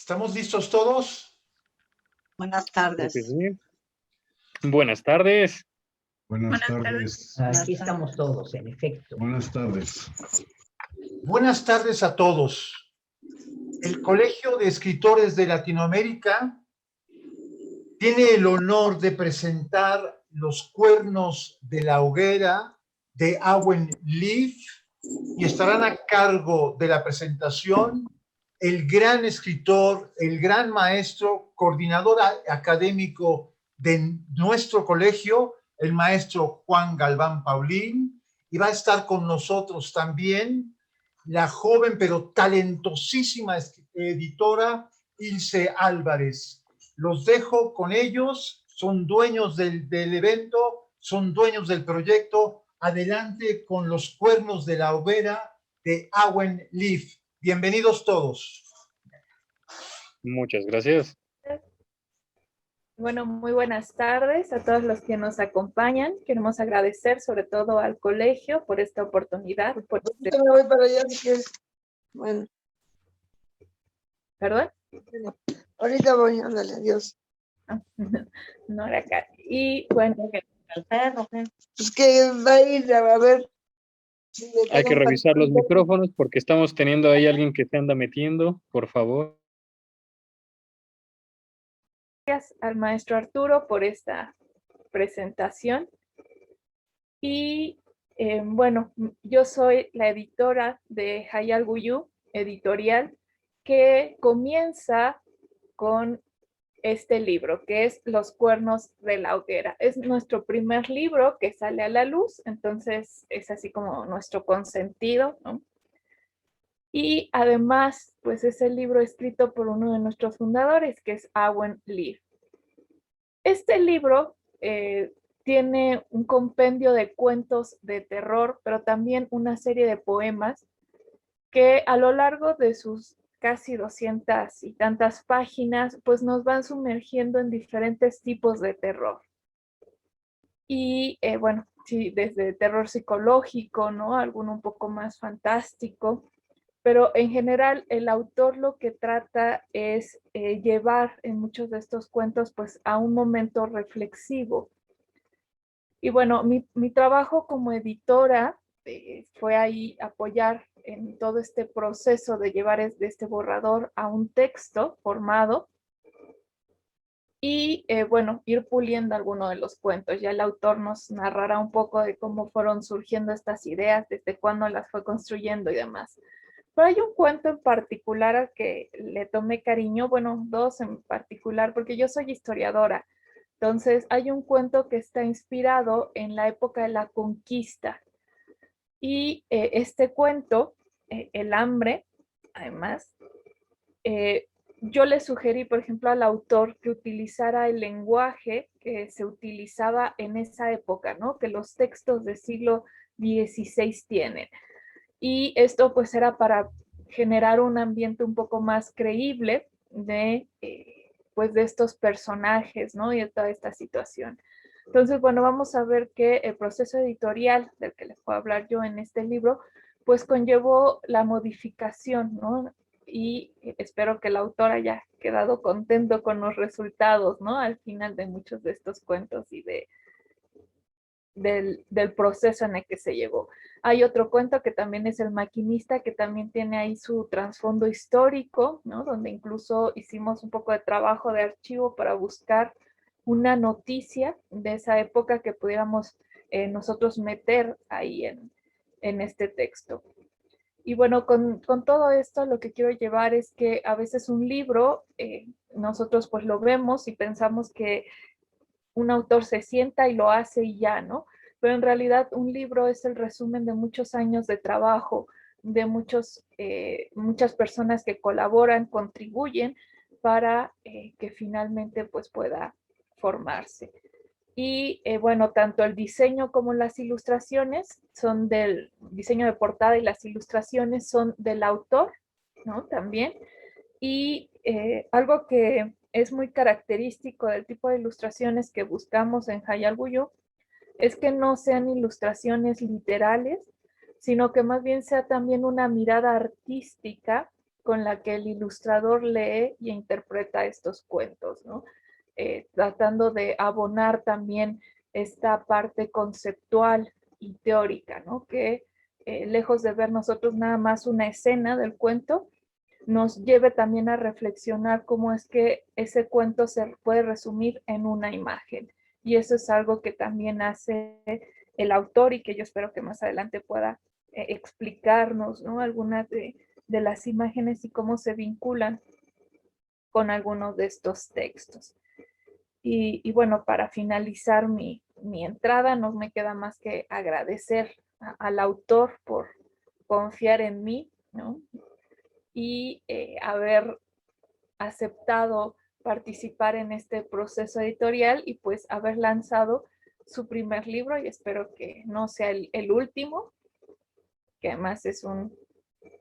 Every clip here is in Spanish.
¿Estamos listos todos? Buenas tardes. Sí. Buenas tardes. Buenas tardes. Aquí estamos todos, en efecto. Buenas tardes. Buenas tardes a todos. El Colegio de Escritores de Latinoamérica tiene el honor de presentar Los Cuernos de la Hoguera de Owen Leaf y estarán a cargo de la presentación el gran escritor, el gran maestro, coordinador académico de nuestro colegio, el maestro Juan Galván Paulín, y va a estar con nosotros también la joven pero talentosísima editora Ilse Álvarez. Los dejo con ellos, son dueños del evento, son dueños del proyecto. Adelante con Los Cuernos de la Hoguera de Owen Leaf. Bienvenidos todos. Muchas gracias. Bueno, muy buenas tardes a todos los que nos acompañan. Queremos agradecer sobre todo al colegio por esta oportunidad. Yo me voy para allá si quieres. Bueno. ¿Perdón? Ahorita voy, ándale, adiós. No era acá. Y bueno, El perro, es que va a ir a ver. Si hay que revisar los micrófonos porque estamos teniendo ahí alguien que se anda metiendo, por favor. Gracias al maestro Arturo por esta presentación. Y bueno, yo soy la editora de Hayal Guyú Editorial, que comienza con este libro, que es Los Cuernos de la Hoguera. Es nuestro primer libro que sale a la luz, entonces es así como nuestro consentido, ¿no? Y además, pues es el libro escrito por uno de nuestros fundadores, que es Owen Leaf. Este libro tiene un compendio de cuentos de terror, pero también una serie de poemas que a lo largo de sus casi 200 y tantas páginas, pues nos van sumergiendo en diferentes tipos de terror. Y bueno, sí, desde terror psicológico, ¿no? Alguno un poco más fantástico, pero en general el autor lo que trata es llevar en muchos de estos cuentos pues a un momento reflexivo. Y bueno, mi trabajo como editora fue ahí apoyar en todo este proceso de llevar este borrador a un texto formado y bueno, ir puliendo alguno de los cuentos. Ya el autor nos narrará un poco de cómo fueron surgiendo estas ideas, desde cuándo las fue construyendo y demás. Pero hay un cuento en particular al que le tomé cariño, bueno, dos en particular, porque yo soy historiadora. Entonces, hay un cuento que está inspirado en la época de la conquista. Y este cuento, El hambre, además, yo le sugerí, por ejemplo, al autor que utilizara el lenguaje que se utilizaba en esa época, ¿no? Que los textos del siglo XVI tienen. Y esto pues era para generar un ambiente un poco más creíble de, pues de estos personajes, ¿no? Y de toda esta situación. Entonces, bueno, vamos a ver que el proceso editorial del que les puedo hablar yo en este libro, pues conllevó la modificación, ¿no? Y espero que el autor haya quedado contento con los resultados, ¿no? Al final de muchos de estos cuentos y del proceso en el que se llegó. Hay otro cuento que también es El maquinista, que también tiene ahí su trasfondo histórico, ¿no? Donde incluso hicimos un poco de trabajo de archivo para buscar una noticia de esa época que pudiéramos nosotros meter ahí en este texto. Y bueno, con todo esto lo que quiero llevar es que a veces un libro, nosotros pues lo vemos y pensamos que un autor se sienta y lo hace y ya, ¿no? Pero en realidad un libro es el resumen de muchos años de trabajo, de muchas personas que colaboran, contribuyen para que finalmente pues pueda formarse. Y bueno, tanto el diseño como las ilustraciones son del diseño de portada y las ilustraciones son del autor, ¿no? También. Y algo que es muy característico del tipo de ilustraciones que buscamos en Hayal Guyú es que no sean ilustraciones literales, sino que más bien sea también una mirada artística con la que el ilustrador lee y interpreta estos cuentos, ¿no? Tratando de abonar también esta parte conceptual y teórica, ¿no? Que lejos de ver nosotros nada más una escena del cuento, nos lleve también a reflexionar cómo es que ese cuento se puede resumir en una imagen. Y eso es algo que también hace el autor y que yo espero que más adelante pueda explicarnos, ¿no? Algunas de las imágenes y cómo se vinculan con algunos de estos textos. Y bueno, para finalizar mi entrada, no me queda más que agradecer al autor por confiar en mí, ¿no? Y haber aceptado participar en este proceso editorial y pues haber lanzado su primer libro, y espero que no sea el último, que además es un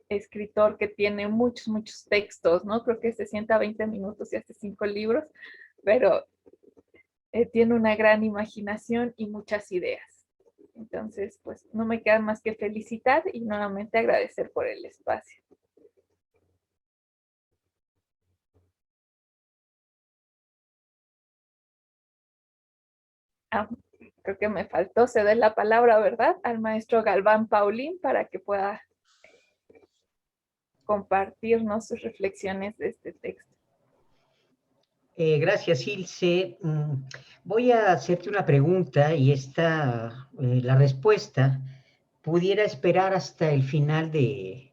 escritor que tiene muchos textos, ¿no? Creo que se sienta 20 minutos y hace 5 libros, pero tiene una gran imaginación y muchas ideas. Entonces, pues no me queda más que felicitar y nuevamente agradecer por el espacio. Creo que me faltó ceder la palabra, ¿verdad? Al maestro Galván Paulín para que pueda compartirnos sus reflexiones de este texto. Gracias, Ilse. Voy a hacerte una pregunta y la respuesta pudiera esperar hasta el final de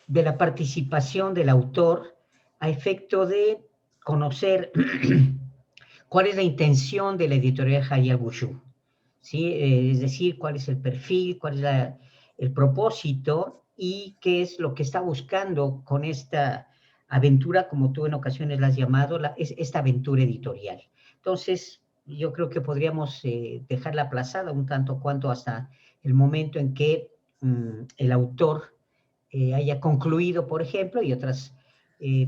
la participación del autor a efecto de conocer cuál es la intención de la editorial Hayal Wushu, ¿sí? Es decir, cuál es el perfil, cuál es el propósito y qué es lo que está buscando con esta aventura, como tú en ocasiones la has llamado, esta aventura editorial. Entonces, yo creo que podríamos dejarla aplazada un tanto cuanto hasta el momento en que el autor haya concluido, por ejemplo, y otras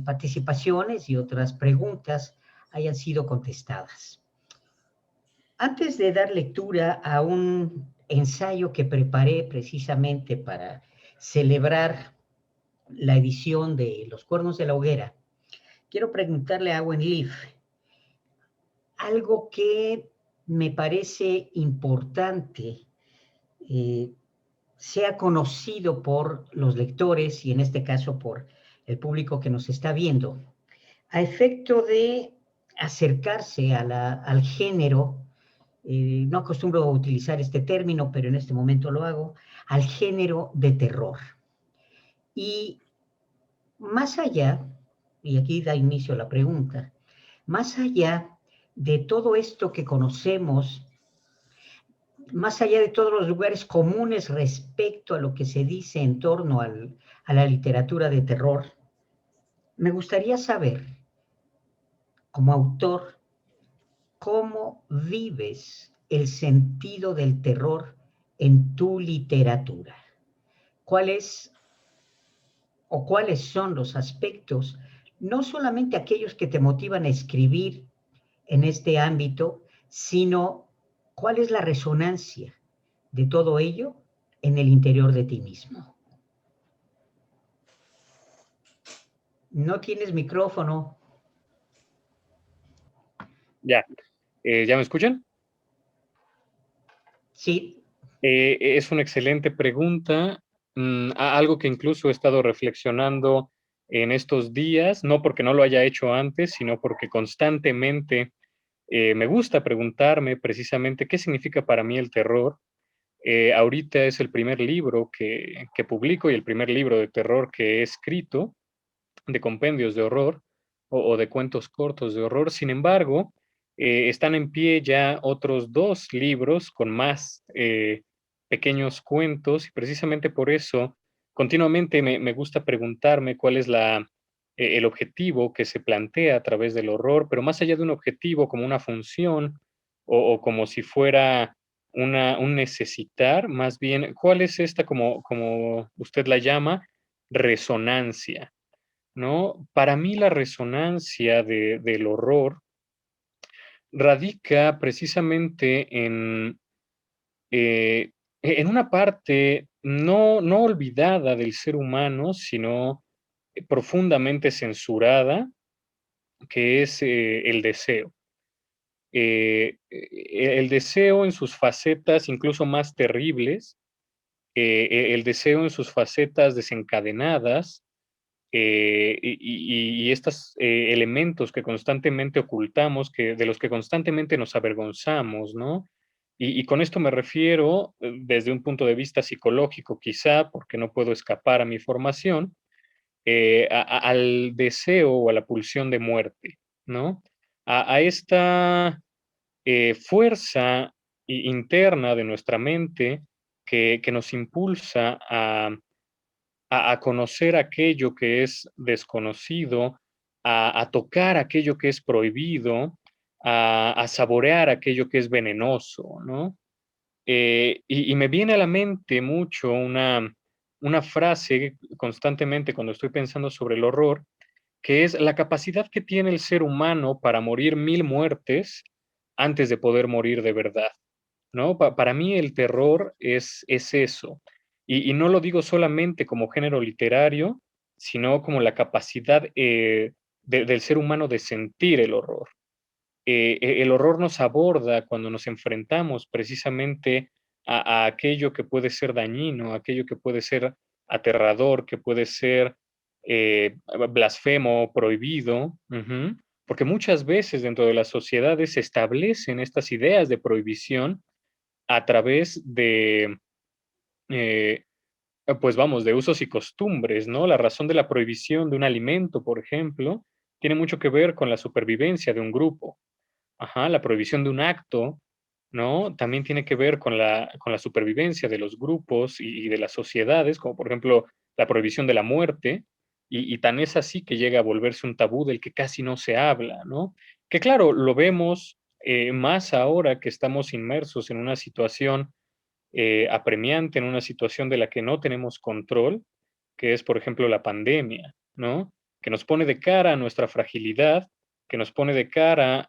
participaciones y otras preguntas hayan sido contestadas. Antes de dar lectura a un ensayo que preparé precisamente para celebrar la edición de Los Cuernos de la Hoguera, quiero preguntarle a Wen Leaf algo que me parece importante sea conocido por los lectores y en este caso por el público que nos está viendo, a efecto de acercarse al género. No acostumbro a utilizar este término, pero en este momento lo hago, al género de terror. Y más allá, y aquí da inicio la pregunta, más allá de todo esto que conocemos, más allá de todos los lugares comunes respecto a lo que se dice en torno a la literatura de terror, me gustaría saber, como autor, cómo vives el sentido del terror en tu literatura. ¿Cuáles son los aspectos, no solamente aquellos que te motivan a escribir en este ámbito, sino cuál es la resonancia de todo ello en el interior de ti mismo? No tienes micrófono. Ya. ¿Ya me escuchan? Sí. Es una excelente pregunta, algo que incluso he estado reflexionando en estos días, no porque no lo haya hecho antes, sino porque constantemente me gusta preguntarme precisamente qué significa para mí el terror. Ahorita es el primer libro que publico y el primer libro de terror que he escrito, de compendios de horror o de cuentos cortos de horror. Sin embargo, están en pie ya otros 2 libros con más pequeños cuentos y precisamente por eso continuamente me gusta preguntarme cuál es el objetivo que se plantea a través del horror, pero más allá de un objetivo como una función o como si fuera un necesitar, más bien, ¿cuál es esta, como usted la llama, resonancia? ¿No? Para mí la resonancia del horror radica precisamente en una parte no olvidada del ser humano, sino profundamente censurada, que es el deseo. El deseo en sus facetas incluso más terribles, el deseo en sus facetas desencadenadas, y estos elementos que constantemente ocultamos, de los que constantemente nos avergonzamos, ¿no? Y con esto me refiero desde un punto de vista psicológico, quizá, porque no puedo escapar a mi formación, al deseo o a la pulsión de muerte, ¿no? A esta fuerza interna de nuestra mente que nos impulsa a conocer aquello que es desconocido, a tocar aquello que es prohibido, a saborear aquello que es venenoso, ¿no? Y me viene a la mente mucho una frase constantemente cuando estoy pensando sobre el horror, que es la capacidad que tiene el ser humano para morir 1000 muertes antes de poder morir de verdad, ¿no? Para mí el terror es eso. Y no lo digo solamente como género literario, sino como la capacidad del ser humano de sentir el horror. El horror nos aborda cuando nos enfrentamos precisamente a aquello que puede ser dañino, aquello que puede ser aterrador, que puede ser blasfemo, prohibido, ujú, porque muchas veces dentro de las sociedades se establecen estas ideas de prohibición a través de, eh, pues vamos, de usos y costumbres, ¿no? La razón de la prohibición de un alimento, por ejemplo, tiene mucho que ver con la supervivencia de un grupo. Ajá, la prohibición de un acto, ¿no? También tiene que ver con la supervivencia de los grupos y de las sociedades, como por ejemplo la prohibición de la muerte, y tan es así que llega a volverse un tabú del que casi no se habla, ¿no? Que claro, lo vemos más ahora que estamos inmersos en una situación apremiante, en una situación de la que no tenemos control, que es, por ejemplo, la pandemia, ¿no? Que nos pone de cara a nuestra fragilidad, que nos pone de cara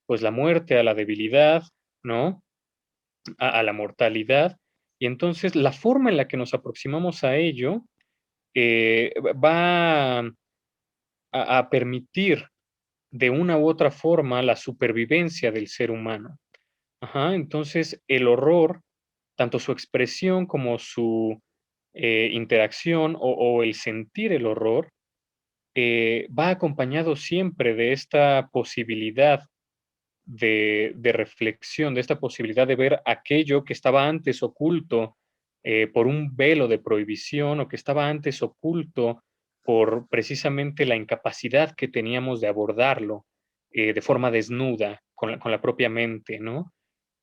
pues, la muerte, a la debilidad, ¿no? A la mortalidad. Y entonces, la forma en la que nos aproximamos a ello, va a permitir, de una u otra forma, la supervivencia del ser humano. Ajá, entonces, el horror, tanto su expresión como su, interacción, o el sentir el horror, va acompañado siempre de esta posibilidad de reflexión, de esta posibilidad de ver aquello que estaba antes oculto por un velo de prohibición, o que estaba antes oculto por precisamente la incapacidad que teníamos de abordarlo de forma desnuda con la propia mente, ¿no?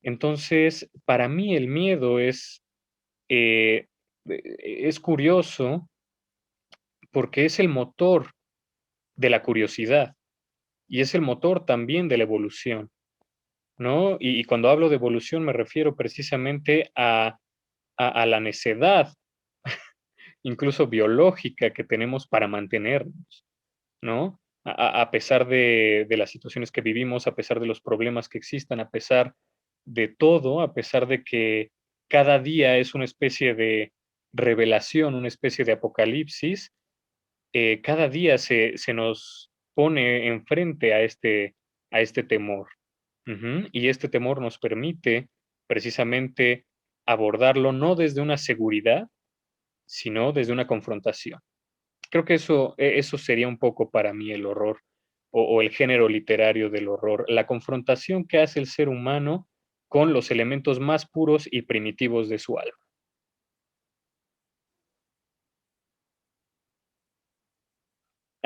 Entonces, para mí el miedo eh, es curioso porque es el motor de la curiosidad y es el motor también de la evolución. ¿No? Y cuando hablo de evolución me refiero precisamente a la necedad, incluso biológica, que tenemos para mantenernos, ¿no? A pesar de las situaciones que vivimos, a pesar de los problemas que existan, a pesar de todo, a pesar de que cada día es una especie de revelación, una especie de apocalipsis, cada día se nos pone enfrente a este temor. Ujú, y este temor nos permite precisamente abordarlo no desde una seguridad, sino desde una confrontación. Creo que eso sería un poco para mí el horror o el género literario del horror, la confrontación que hace el ser humano con los elementos más puros y primitivos de su alma.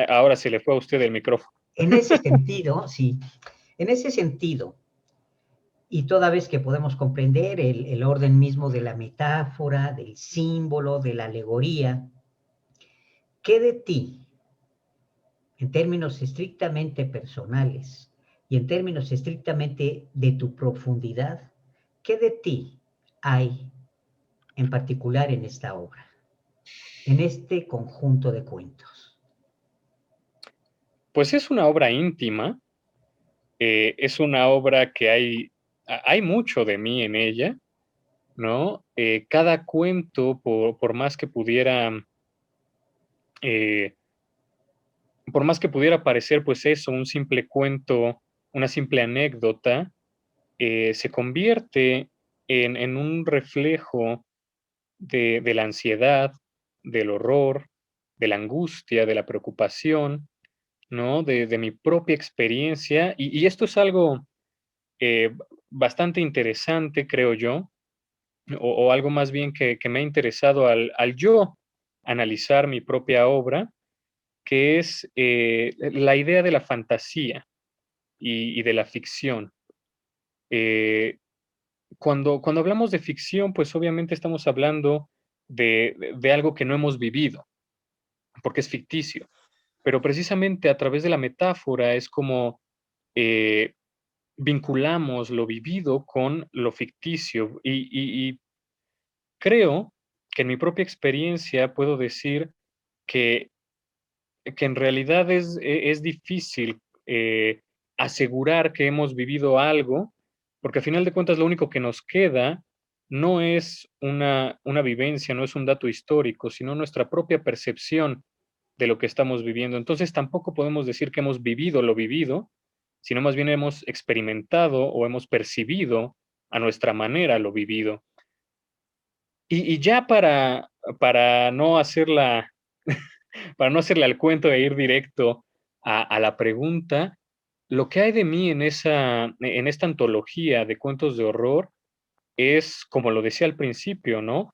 Ahora se le fue a usted el micrófono. En ese sentido, sí, en ese sentido, y toda vez que podemos comprender el orden mismo de la metáfora, del símbolo, de la alegoría, ¿qué de ti, en términos estrictamente personales y en términos estrictamente de tu profundidad, qué de ti hay en particular en esta obra, en este conjunto de cuentos? Pues es una obra íntima, es una obra que hay mucho de mí en ella. ¿no? Cada cuento, por más que pudiera parecer, pues eso, un simple cuento, una simple anécdota, se convierte en un reflejo de la ansiedad, del horror, de la angustia, de la preocupación, ¿no? De mi propia experiencia. Y esto es algo eh, bastante interesante, creo yo, o algo más bien que me ha interesado al yo analizar mi propia obra, que es la idea de la fantasía y de la ficción. Eh, cuando hablamos de ficción, pues obviamente estamos hablando de algo que no hemos vivido, porque es ficticio. Pero precisamente a través de la metáfora es como eh, vinculamos lo vivido con lo ficticio. Y creo que en mi propia experiencia puedo decir que, que en realidad es difícil asegurar que hemos vivido algo, porque a final de cuentas lo único que nos queda no es una vivencia, no es un dato histórico, sino nuestra propia percepción de lo que estamos viviendo. Entonces tampoco podemos decir que hemos vivido lo vivido, sino más bien hemos experimentado o hemos percibido a nuestra manera lo vivido. Y ya para no hacerla, para no hacerle al cuento e ir directo a la pregunta, lo que hay de mí en esta antología de cuentos de horror es, como lo decía al principio, ¿no?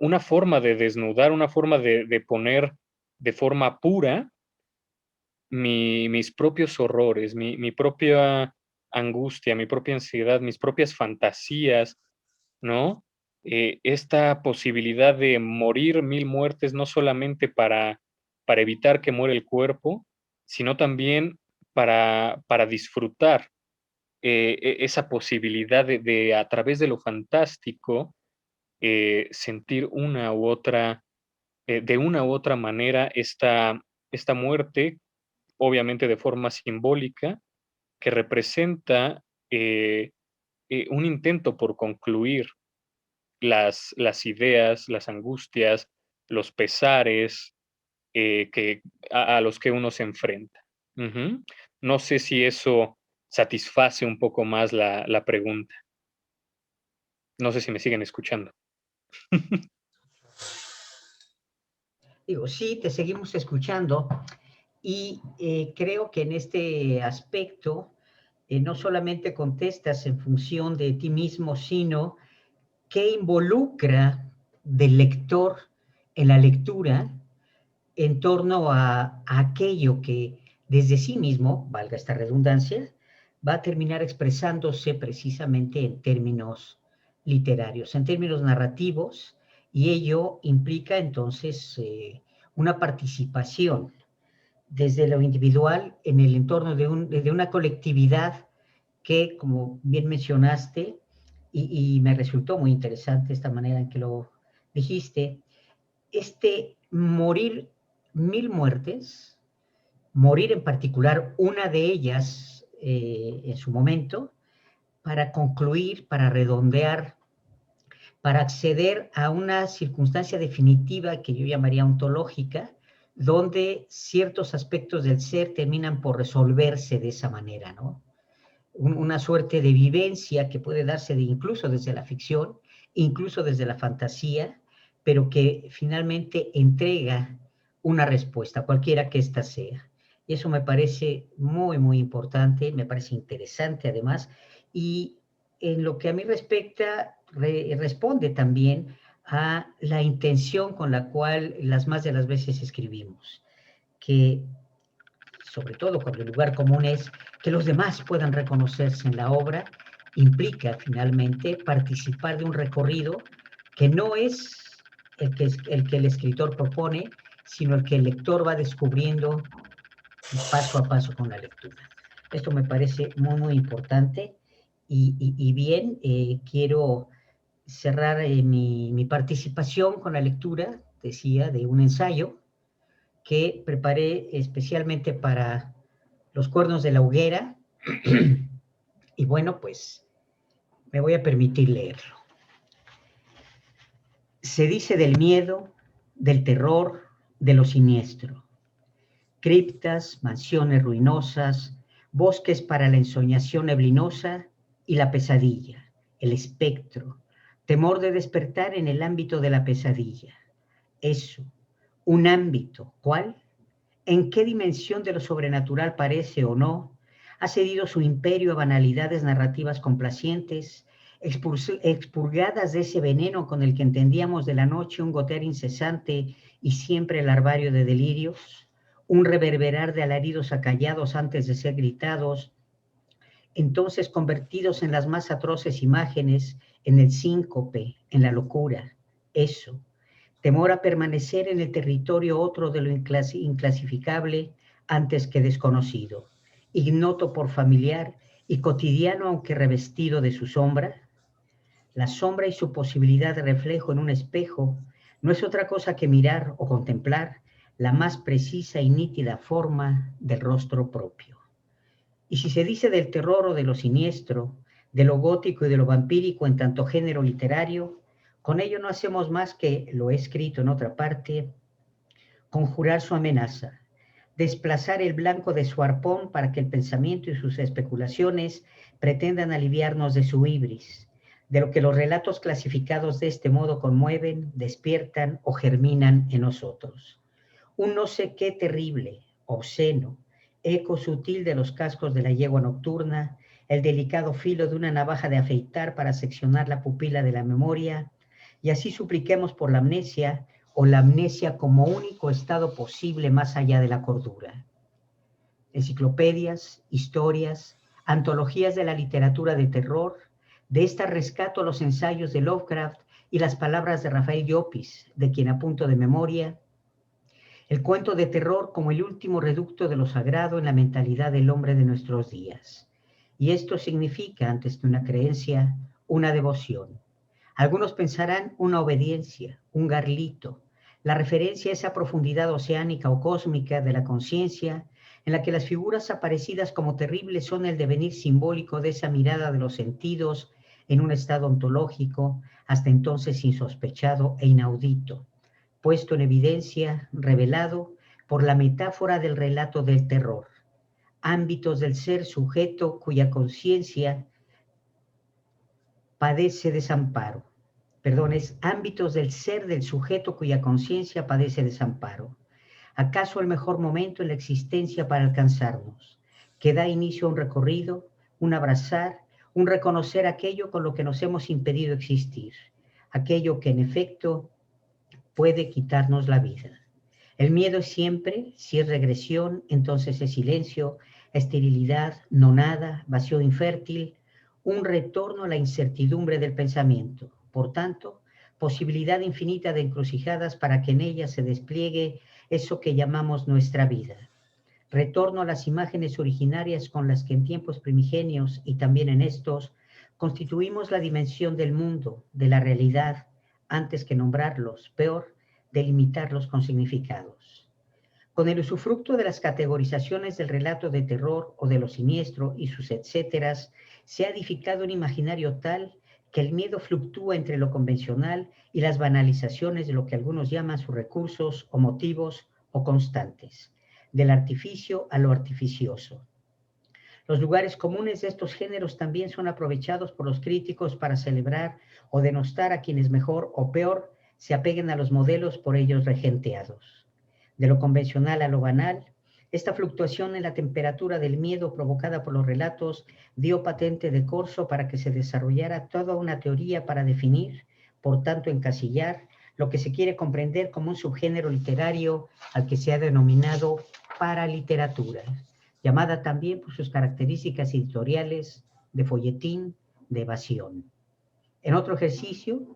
Una forma de desnudar, una forma de poner de forma pura mis propios horrores, mi propia angustia, mi propia ansiedad, mis propias fantasías, ¿no? Esta posibilidad de morir 1000 muertes, no solamente para evitar que muera el cuerpo, sino también para disfrutar esa posibilidad de, a través de lo fantástico, sentir una u otra, de una u otra manera, esta muerte, obviamente de forma simbólica, que representa un intento por concluir las ideas, las angustias, los pesares a los que uno se enfrenta. Ujú. No sé si eso satisface un poco más la pregunta. No sé si me siguen escuchando. Digo, sí, te seguimos escuchando y creo que en este aspecto no solamente contestas en función de ti mismo, sino que involucra del lector en la lectura en torno a aquello que desde sí mismo, valga esta redundancia, va a terminar expresándose precisamente en términos literarios, en términos narrativos, y ello implica entonces una participación desde lo individual en el entorno de una colectividad que, como bien mencionaste, y me resultó muy interesante esta manera en que lo dijiste, morir 1000 muertes, morir en particular una de ellas en su momento, para concluir, para redondear, para acceder a una circunstancia definitiva que yo llamaría ontológica, donde ciertos aspectos del ser terminan por resolverse de esa manera, ¿no? Una suerte de vivencia que puede darse incluso desde la ficción, incluso desde la fantasía, pero que finalmente entrega una respuesta, cualquiera que ésta sea. Y eso me parece muy, muy importante, me parece interesante además, y en lo que a mí respecta, responde también a la intención con la cual las más de las veces escribimos, que sobre todo cuando el lugar común es que los demás puedan reconocerse en la obra, implica finalmente participar de un recorrido que no es el que el escritor propone, sino el que el lector va descubriendo paso a paso con la lectura. Esto me parece muy, muy importante y bien, quiero cerrar mi participación con la lectura, decía, de un ensayo que preparé especialmente para Los Cuernos de la Hoguera. Y bueno, pues me voy a permitir leerlo. Se dice del miedo, del terror, de lo siniestro. Criptas, mansiones ruinosas, bosques para la ensoñación neblinosa y la pesadilla, el espectro, temor de despertar en el ámbito de la pesadilla. Eso, un ámbito, ¿cuál? ¿En qué dimensión de lo sobrenatural parece o no? Ha cedido su imperio a banalidades narrativas complacientes, expurgadas de ese veneno con el que entendíamos de la noche un gotear incesante y siempre larvario de delirios, un reverberar de alaridos acallados antes de ser gritados, entonces convertidos en las más atroces imágenes, en el síncope, en la locura. Eso, temor a permanecer en el territorio otro de lo inclasificable antes que desconocido, ignoto por familiar y cotidiano aunque revestido de su sombra. La sombra y su posibilidad de reflejo en un espejo no es otra cosa que mirar o contemplar la más precisa y nítida forma del rostro propio. Y si se dice del terror o de lo siniestro, de lo gótico y de lo vampírico en tanto género literario, con ello no hacemos más que, lo he escrito en otra parte, conjurar su amenaza, desplazar el blanco de su arpón para que el pensamiento y sus especulaciones pretendan aliviarnos de su ibris, de lo que los relatos clasificados de este modo conmueven, despiertan o germinan en nosotros. Un no sé qué terrible, obsceno, eco sutil de los cascos de la yegua nocturna, el delicado filo de una navaja de afeitar para seccionar la pupila de la memoria, y así supliquemos por la amnesia, o la amnesia como único estado posible más allá de la cordura. Enciclopedias, historias, antologías de la literatura de terror, de esta rescato los ensayos de Lovecraft y las palabras de Rafael Llopis, de quien apunto de memoria, el cuento de terror como el último reducto de lo sagrado en la mentalidad del hombre de nuestros días. Y esto significa, antes que una creencia, una devoción. Algunos pensarán una obediencia, un garlito, la referencia a esa profundidad oceánica o cósmica de la conciencia en la que las figuras aparecidas como terribles son el devenir simbólico de esa mirada de los sentidos en un estado ontológico hasta entonces insospechado e inaudito, puesto en evidencia, revelado por la metáfora del relato del terror, ámbitos del ser sujeto cuya conciencia padece desamparo. Ámbitos del ser del sujeto cuya conciencia padece desamparo. ¿Acaso el mejor momento en la existencia para alcanzarnos, que da inicio a un recorrido, un abrazar, un reconocer aquello con lo que nos hemos impedido existir, aquello que en efecto puede quitarnos la vida? El miedo es siempre, si es regresión, entonces es silencio, esterilidad, no nada, vacío infértil, un retorno a la incertidumbre del pensamiento. Por tanto, posibilidad infinita de encrucijadas para que en ella se despliegue eso que llamamos nuestra vida. Retorno a las imágenes originarias con las que en tiempos primigenios y también en estos constituimos la dimensión del mundo, de la realidad, antes que nombrarlos, peor, delimitarlos con significados. Con el usufructo de las categorizaciones del relato de terror o de lo siniestro y sus etcéteras, se ha edificado un imaginario tal que el miedo fluctúa entre lo convencional y las banalizaciones de lo que algunos llaman sus recursos o motivos o constantes, del artificio a lo artificioso. Los lugares comunes de estos géneros también son aprovechados por los críticos para celebrar o denostar a quienes mejor o peor se apeguen a los modelos por ellos regenteados. De lo convencional a lo banal, esta fluctuación en la temperatura del miedo provocada por los relatos dio patente de corso para que se desarrollara toda una teoría para definir, por tanto encasillar, lo que se quiere comprender como un subgénero literario al que se ha denominado paraliteratura, llamada también por sus características editoriales de folletín, de evasión. En otro ejercicio,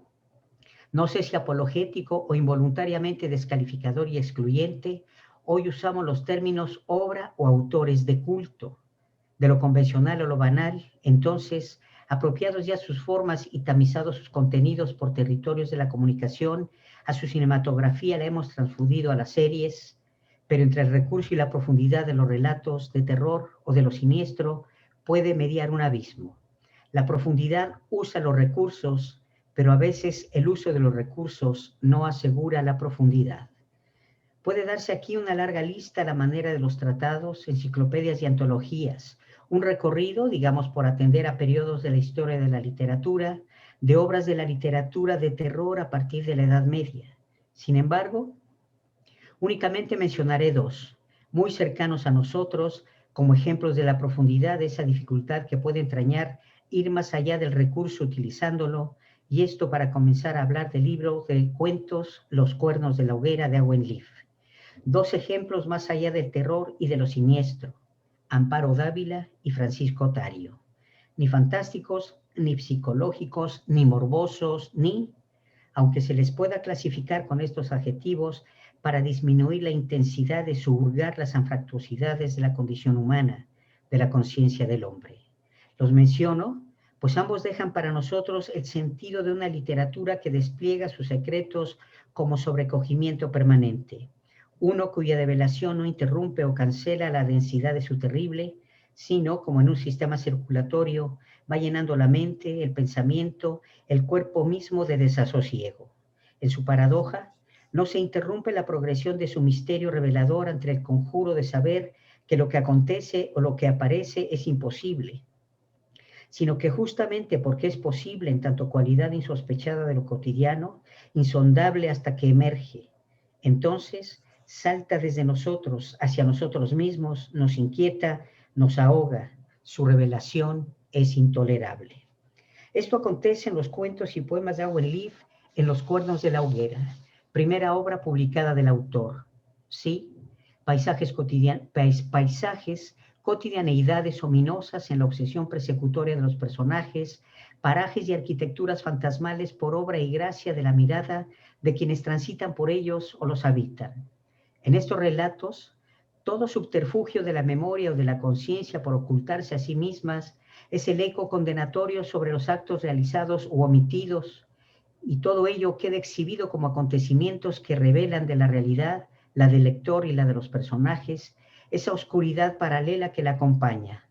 no sé si apologético o involuntariamente descalificador y excluyente, hoy usamos los términos obra o autores de culto. De lo convencional a lo banal, entonces, apropiados ya sus formas y tamizados sus contenidos por territorios de la comunicación, a su cinematografía la hemos transfundido a las series, pero entre el recurso y la profundidad de los relatos de terror o de lo siniestro puede mediar un abismo. La profundidad usa los recursos, pero a veces el uso de los recursos no asegura la profundidad. Puede darse aquí una larga lista a la manera de los tratados, enciclopedias y antologías, un recorrido, digamos, por atender a periodos de la historia de la literatura, de obras de la literatura de terror a partir de la Edad Media. Sin embargo, únicamente mencionaré dos, muy cercanos a nosotros, como ejemplos de la profundidad de esa dificultad que puede entrañar ir más allá del recurso utilizándolo, y esto para comenzar a hablar del libro de cuentos Los cuernos de la hoguera de Owen Leaf. Dos ejemplos más allá del terror y de lo siniestro, Amparo Dávila y Francisco Otario. Ni fantásticos, ni psicológicos, ni morbosos, ni, aunque se les pueda clasificar con estos adjetivos para disminuir la intensidad de surgar las anfractuosidades de la condición humana, de la conciencia del hombre. Los menciono, pues ambos dejan para nosotros el sentido de una literatura que despliega sus secretos como sobrecogimiento permanente. Uno cuya develación no interrumpe o cancela la densidad de su terrible, sino, como en un sistema circulatorio, va llenando la mente, el pensamiento, el cuerpo mismo de desasosiego. En su paradoja, no se interrumpe la progresión de su misterio revelador ante el conjuro de saber que lo que acontece o lo que aparece es imposible, sino que justamente porque es posible en tanto cualidad insospechada de lo cotidiano, insondable hasta que emerge, entonces salta desde nosotros hacia nosotros mismos, nos inquieta, nos ahoga, su revelación es intolerable. Esto acontece en los cuentos y poemas de Owen Leaf, en Los cuernos de la hoguera, primera obra publicada del autor. Sí, paisajes, cotidianeidades ominosas en la obsesión persecutoria de los personajes, parajes y arquitecturas fantasmales por obra y gracia de la mirada de quienes transitan por ellos o los habitan. En estos relatos, todo subterfugio de la memoria o de la conciencia por ocultarse a sí mismas es el eco condenatorio sobre los actos realizados u omitidos, y todo ello queda exhibido como acontecimientos que revelan de la realidad, la del lector y la de los personajes, esa oscuridad paralela que la acompaña.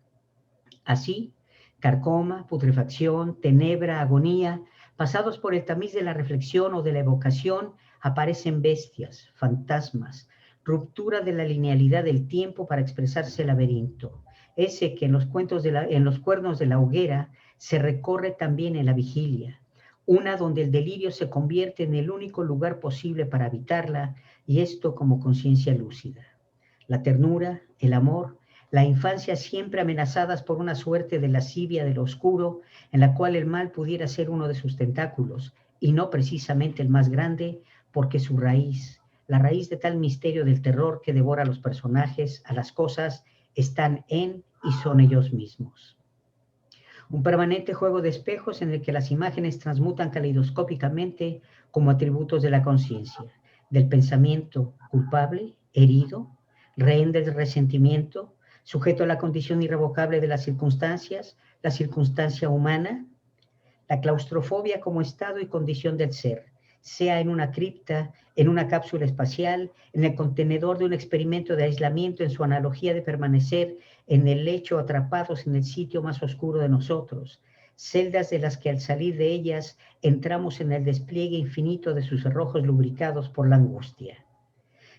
Así, carcoma, putrefacción, tenebra, agonía, pasados por el tamiz de la reflexión o de la evocación, aparecen bestias, fantasmas, ruptura de la linealidad del tiempo para expresarse el laberinto, ese que en los cuernos de la hoguera se recorre también en la vigilia, una donde el delirio se convierte en el único lugar posible para habitarla, y esto como conciencia lúcida. La ternura, el amor, la infancia siempre amenazadas por una suerte de lascivia de lo oscuro, en la cual el mal pudiera ser uno de sus tentáculos, y no precisamente el más grande, porque su raíz, la raíz de tal misterio del terror que devora a los personajes, a las cosas, están en y son ellos mismos. Un permanente juego de espejos en el que las imágenes transmutan caleidoscópicamente como atributos de la conciencia, del pensamiento culpable, herido, rehén del resentimiento, sujeto a la condición irrevocable de las circunstancias, la circunstancia humana, la claustrofobia como estado y condición del ser, sea en una cripta, en una cápsula espacial, en el contenedor de un experimento de aislamiento, en su analogía de permanecer en el lecho atrapados en el sitio más oscuro de nosotros, celdas de las que al salir de ellas entramos en el despliegue infinito de sus cerrojos lubricados por la angustia.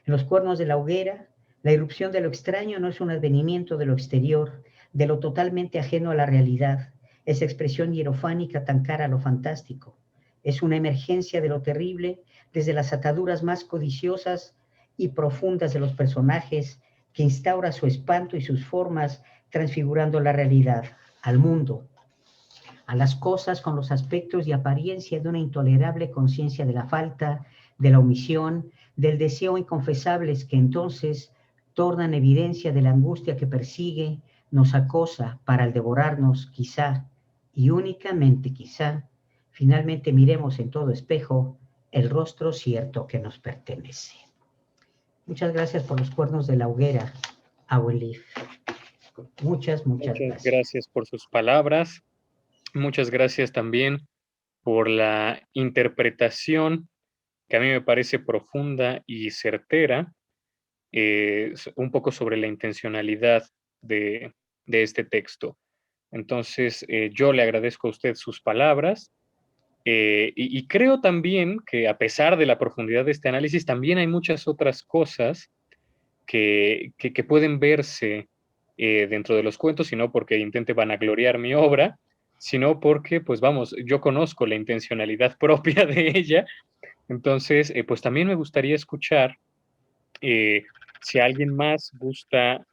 En los cuernos de la hoguera, la irrupción de lo extraño no es un advenimiento de lo exterior, de lo totalmente ajeno a la realidad, esa expresión hierofánica tan cara a lo fantástico. Es una emergencia de lo terrible desde las ataduras más codiciosas y profundas de los personajes, que instaura su espanto y sus formas, transfigurando la realidad, al mundo, a las cosas con los aspectos y apariencia de una intolerable conciencia de la falta, de la omisión, del deseo inconfesables que entonces tornan evidencia de la angustia que persigue, nos acosa para al devorarnos, quizá, y únicamente quizá, finalmente miremos en todo espejo el rostro cierto que nos pertenece. Muchas gracias por Los cuernos de la hoguera, Owen Leaf. Muchas gracias por sus palabras. Muchas gracias también por la interpretación, que a mí me parece profunda y certera, un poco sobre la intencionalidad de este texto. Entonces, yo le agradezco a usted sus palabras Y creo también que a pesar de la profundidad de este análisis, también hay muchas otras cosas que pueden verse dentro de los cuentos, y no porque intente vanagloriar mi obra, sino porque, pues vamos, yo conozco la intencionalidad propia de ella. Entonces, pues también me gustaría escuchar si alguien más gusta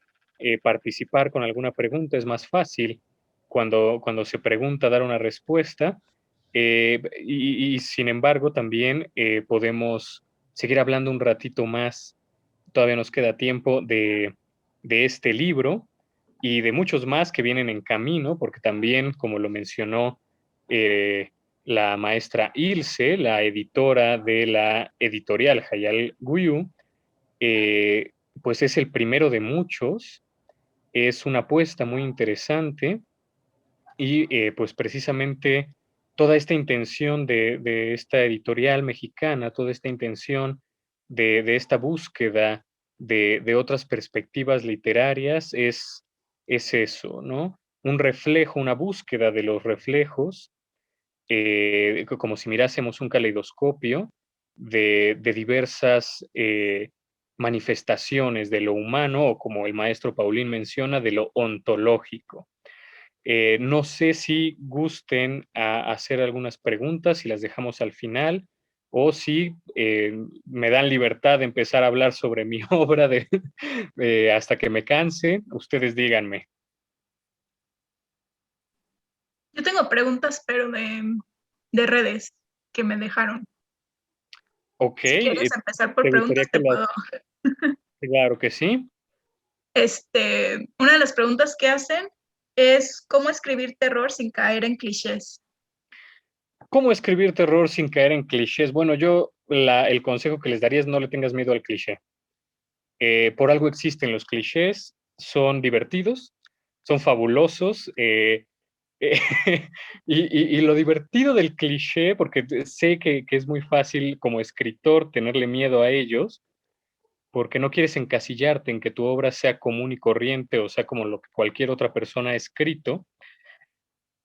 participar con alguna pregunta. Es más fácil cuando se pregunta dar una respuesta. Y sin embargo, también podemos seguir hablando un ratito más. Todavía nos queda tiempo de este libro y de muchos más que vienen en camino, porque también, como lo mencionó la maestra Ilse, la editora de la editorial Hayal Guyu, eh, pues es el primero de muchos. Es una apuesta muy interesante y pues precisamente toda esta intención de esta editorial mexicana, toda esta intención de esta búsqueda de otras perspectivas literarias es eso, ¿no? Un reflejo, una búsqueda de los reflejos, como si mirásemos un caleidoscopio de diversas manifestaciones de lo humano, o como el maestro Paulín menciona, de lo ontológico. No sé si gusten a hacer algunas preguntas, si las dejamos al final, o si me dan libertad de empezar a hablar sobre mi obra hasta que me canse. Ustedes díganme. Yo tengo preguntas, pero de redes que me dejaron. Ok, Si quieres empezar por ¿te gustaría preguntas, que te puedo. Claro que sí. Una de las preguntas que hacen es cómo escribir terror sin caer en clichés. ¿Cómo escribir terror sin caer en clichés? Bueno, yo el consejo que les daría es no le tengas miedo al cliché. Por algo existen los clichés, son divertidos, son fabulosos. Y lo divertido del cliché, porque sé que es muy fácil como escritor tenerle miedo a ellos, porque no quieres encasillarte en que tu obra sea común y corriente, o sea, como lo que cualquier otra persona ha escrito.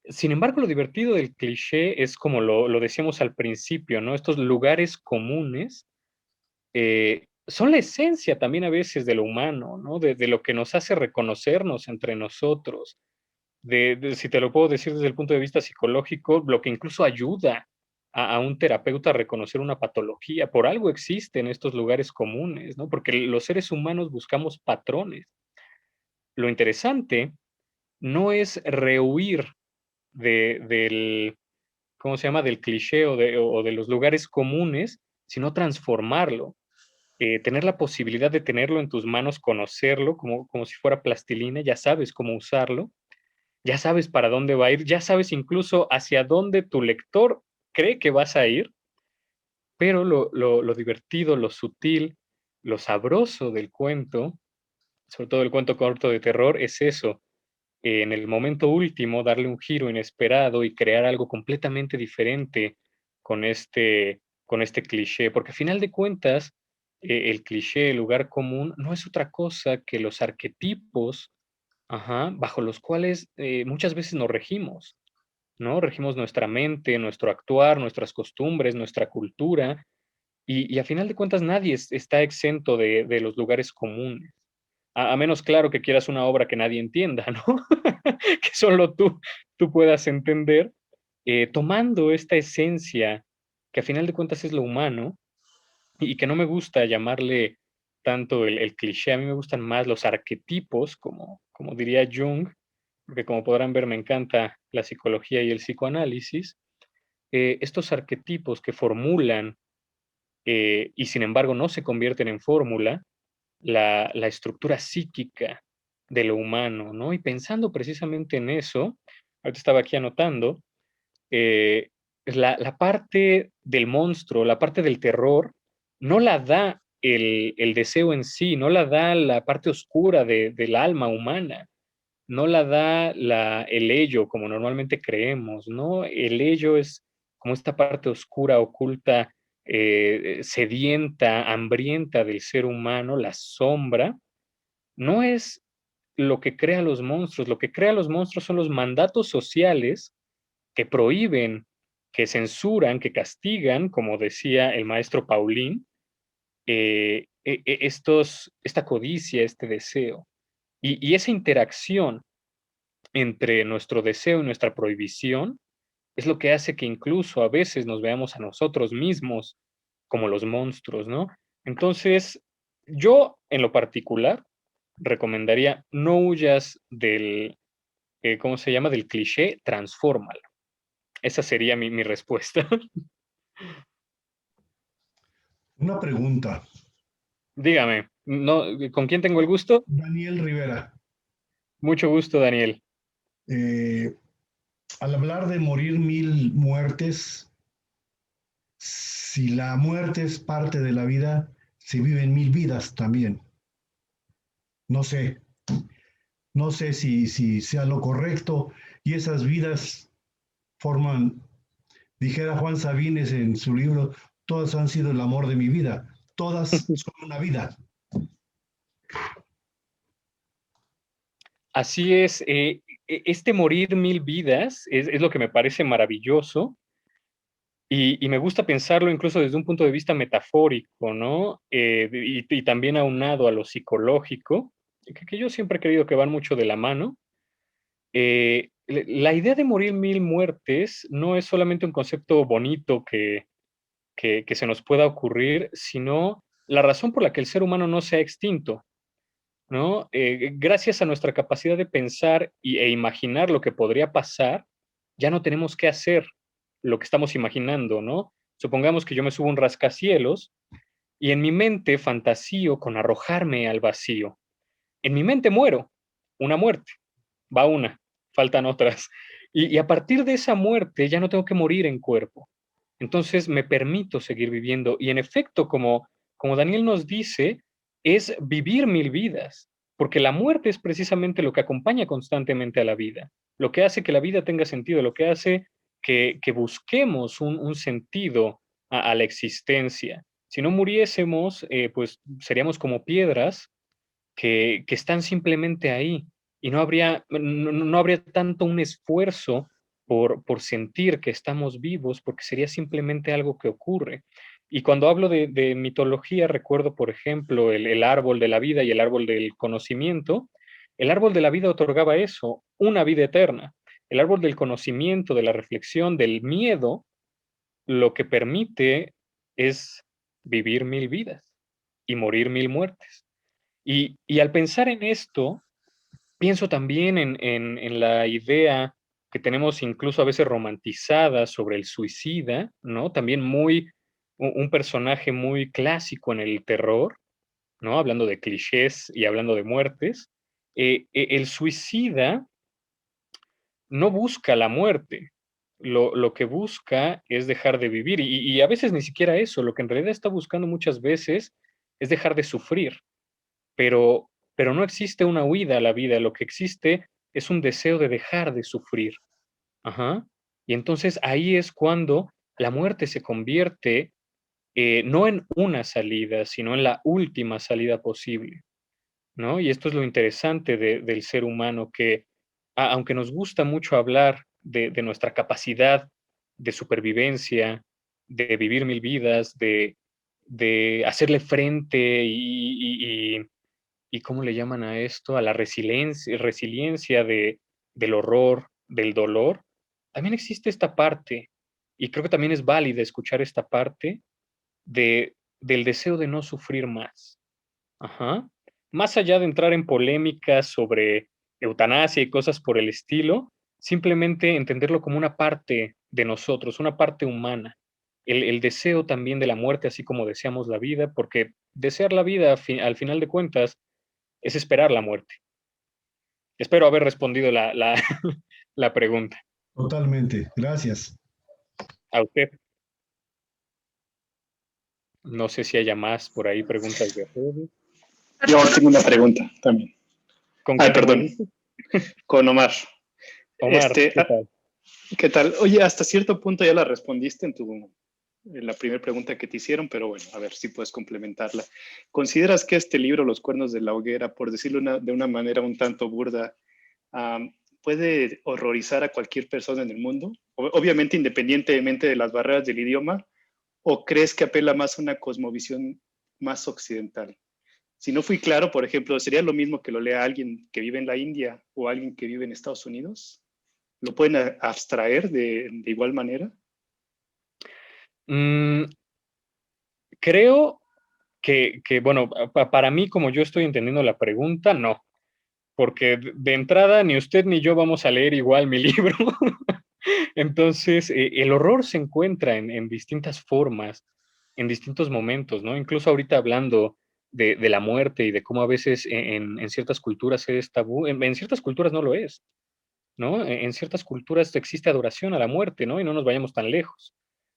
Sin embargo, lo divertido del cliché es como lo decíamos al principio, ¿no? Estos lugares comunes son la esencia también a veces de lo humano, ¿no? De lo que nos hace reconocernos entre nosotros. Si te lo puedo decir desde el punto de vista psicológico, lo que incluso ayuda a un terapeuta a reconocer una patología. Por algo existen estos lugares comunes, ¿no? Porque los seres humanos buscamos patrones. Lo interesante no es rehuir del, ¿cómo se llama? Del cliché o de los lugares comunes, sino transformarlo. Tener la posibilidad de tenerlo en tus manos, conocerlo como si fuera plastilina, ya sabes cómo usarlo, ya sabes para dónde va a ir, ya sabes incluso hacia dónde tu lector cree que vas a ir, pero lo divertido, lo sutil, lo sabroso del cuento, sobre todo el cuento corto de terror, es eso, en el momento último darle un giro inesperado y crear algo completamente diferente con con este cliché, porque a final de cuentas, el cliché, el lugar común, no es otra cosa que los arquetipos, ajá, bajo los cuales muchas veces nos regimos, ¿no? Regimos nuestra mente, nuestro actuar, nuestras costumbres, nuestra cultura, y a final de cuentas nadie está exento de los lugares comunes. A menos, claro, que quieras una obra que nadie entienda, ¿no? Que solo tú puedas entender, tomando esta esencia, que a final de cuentas es lo humano, y que no me gusta llamarle tanto el cliché, a mí me gustan más los arquetipos, como diría Jung, porque como podrán ver me encanta la psicología y el psicoanálisis, estos arquetipos que formulan y sin embargo no se convierten en fórmula, la estructura psíquica de lo humano, ¿no? Y pensando precisamente en eso, ahorita estaba aquí anotando, eh, la parte del monstruo, la parte del terror, no la da el deseo en sí, no la da la parte oscura del alma humana, no la da el ello como normalmente creemos, ¿no? El ello es como esta parte oscura, oculta, sedienta, hambrienta del ser humano, la sombra, no es lo que crea los monstruos. Lo que crea los monstruos son los mandatos sociales que prohíben que censuran, que castigan, como decía el maestro Paulín, esta codicia, este deseo. Y esa interacción entre nuestro deseo y nuestra prohibición es lo que hace que incluso a veces nos veamos a nosotros mismos como los monstruos, ¿no? Entonces, yo en lo particular recomendaría no huyas del, ¿cómo se llama? Del cliché, transfórmalo. Esa sería mi respuesta. Una pregunta. Dígame, no, ¿con quién tengo el gusto? Daniel Rivera, Mucho gusto, Daniel. al hablar de morir 1000 muertes, si la muerte es parte de la vida, se viven 1000 vidas también. No sé si sea lo correcto y esas vidas forman, dijera Juan Sabines en su libro, todas han sido el amor de mi vida, todas son una vida. Así es, este morir 1000 vidas es lo que me parece maravilloso y me gusta pensarlo incluso desde un punto de vista metafórico, ¿no? Y también aunado a lo psicológico, que yo siempre he creído que van mucho de la mano. La idea de morir 1000 muertes no es solamente un concepto bonito que se nos pueda ocurrir, sino la razón por la que el ser humano no se ha extinto, ¿no? Gracias a nuestra capacidad de pensar e imaginar lo que podría pasar, ya no tenemos que hacer lo que estamos imaginando, ¿no? Supongamos que yo me subo a un rascacielos y en mi mente fantasío con arrojarme al vacío. En mi mente muero, una muerte, va una, faltan otras. Y a partir de esa muerte ya no tengo que morir en cuerpo. Entonces me permito seguir viviendo. Y en efecto, como Daniel nos dice, es vivir 1000 vidas, porque la muerte es precisamente lo que acompaña constantemente a la vida, lo que hace que la vida tenga sentido, lo que hace que busquemos un sentido a la existencia. Si no muriésemos, pues seríamos como piedras que están simplemente ahí y no habría tanto un esfuerzo por sentir que estamos vivos, porque sería simplemente algo que ocurre. Y cuando hablo de mitología, recuerdo, por ejemplo, el árbol de la vida y el árbol del conocimiento. El árbol de la vida otorgaba eso, una vida eterna. El árbol del conocimiento, de la reflexión, del miedo, lo que permite es vivir 1000 vidas y morir 1000 muertes. Y al pensar en esto, pienso también en la idea que tenemos incluso a veces romantizada sobre el suicida, ¿no? También un personaje muy clásico en el terror, ¿no? Hablando de clichés y hablando de muertes. El suicida no busca la muerte, lo que busca es dejar de vivir y a veces ni siquiera eso, lo que en realidad está buscando muchas veces es dejar de sufrir. Pero no existe una huida a la vida, lo que existe es un deseo de dejar de sufrir. Ajá. Y entonces ahí es cuando la muerte se convierte no en una salida, sino en la última salida posible, ¿no? Y esto es lo interesante del ser humano, que aunque nos gusta mucho hablar de nuestra capacidad de supervivencia, de vivir 1000 vidas, de hacerle frente y ¿cómo le llaman a esto? A la resiliencia del horror, del dolor. También existe esta parte, y creo que también es válida escuchar esta parte del deseo de no sufrir más. Ajá. Más allá de entrar en polémicas sobre eutanasia y cosas por el estilo, simplemente entenderlo como una parte de nosotros, una parte humana. El deseo también de la muerte, así como deseamos la vida, porque desear la vida al final de cuentas es esperar la muerte. Espero haber respondido la pregunta. Totalmente, gracias. A usted. No sé si haya más por ahí preguntas de redes. Yo tengo una pregunta también. ¿Con Ay, quién tengo perdón. el gusto? Con Omar. Omar, ¿qué tal? ¿Qué tal? Oye, hasta cierto punto ya la respondiste en la primera pregunta que te hicieron, pero bueno, a ver si puedes complementarla. ¿Consideras que este libro, Los cuernos de la hoguera, por decirlo de una manera un tanto burda, puede horrorizar a cualquier persona en el mundo? Obviamente independientemente de las barreras del idioma, ¿o crees que apela más a una cosmovisión más occidental? Si no fui claro, por ejemplo, ¿sería lo mismo que lo lea alguien que vive en la India o alguien que vive en Estados Unidos? ¿Lo pueden abstraer de igual manera? Mm, creo que, bueno, para mí, como yo estoy entendiendo la pregunta, no. Porque de entrada ni usted ni yo vamos a leer igual mi libro. Entonces, el horror se encuentra en distintas formas, en distintos momentos, ¿no? Incluso ahorita hablando de la muerte y de cómo a veces en ciertas culturas es tabú, en ciertas culturas no lo es, ¿no? En ciertas culturas existe adoración a la muerte, ¿no? Y no nos vayamos tan lejos.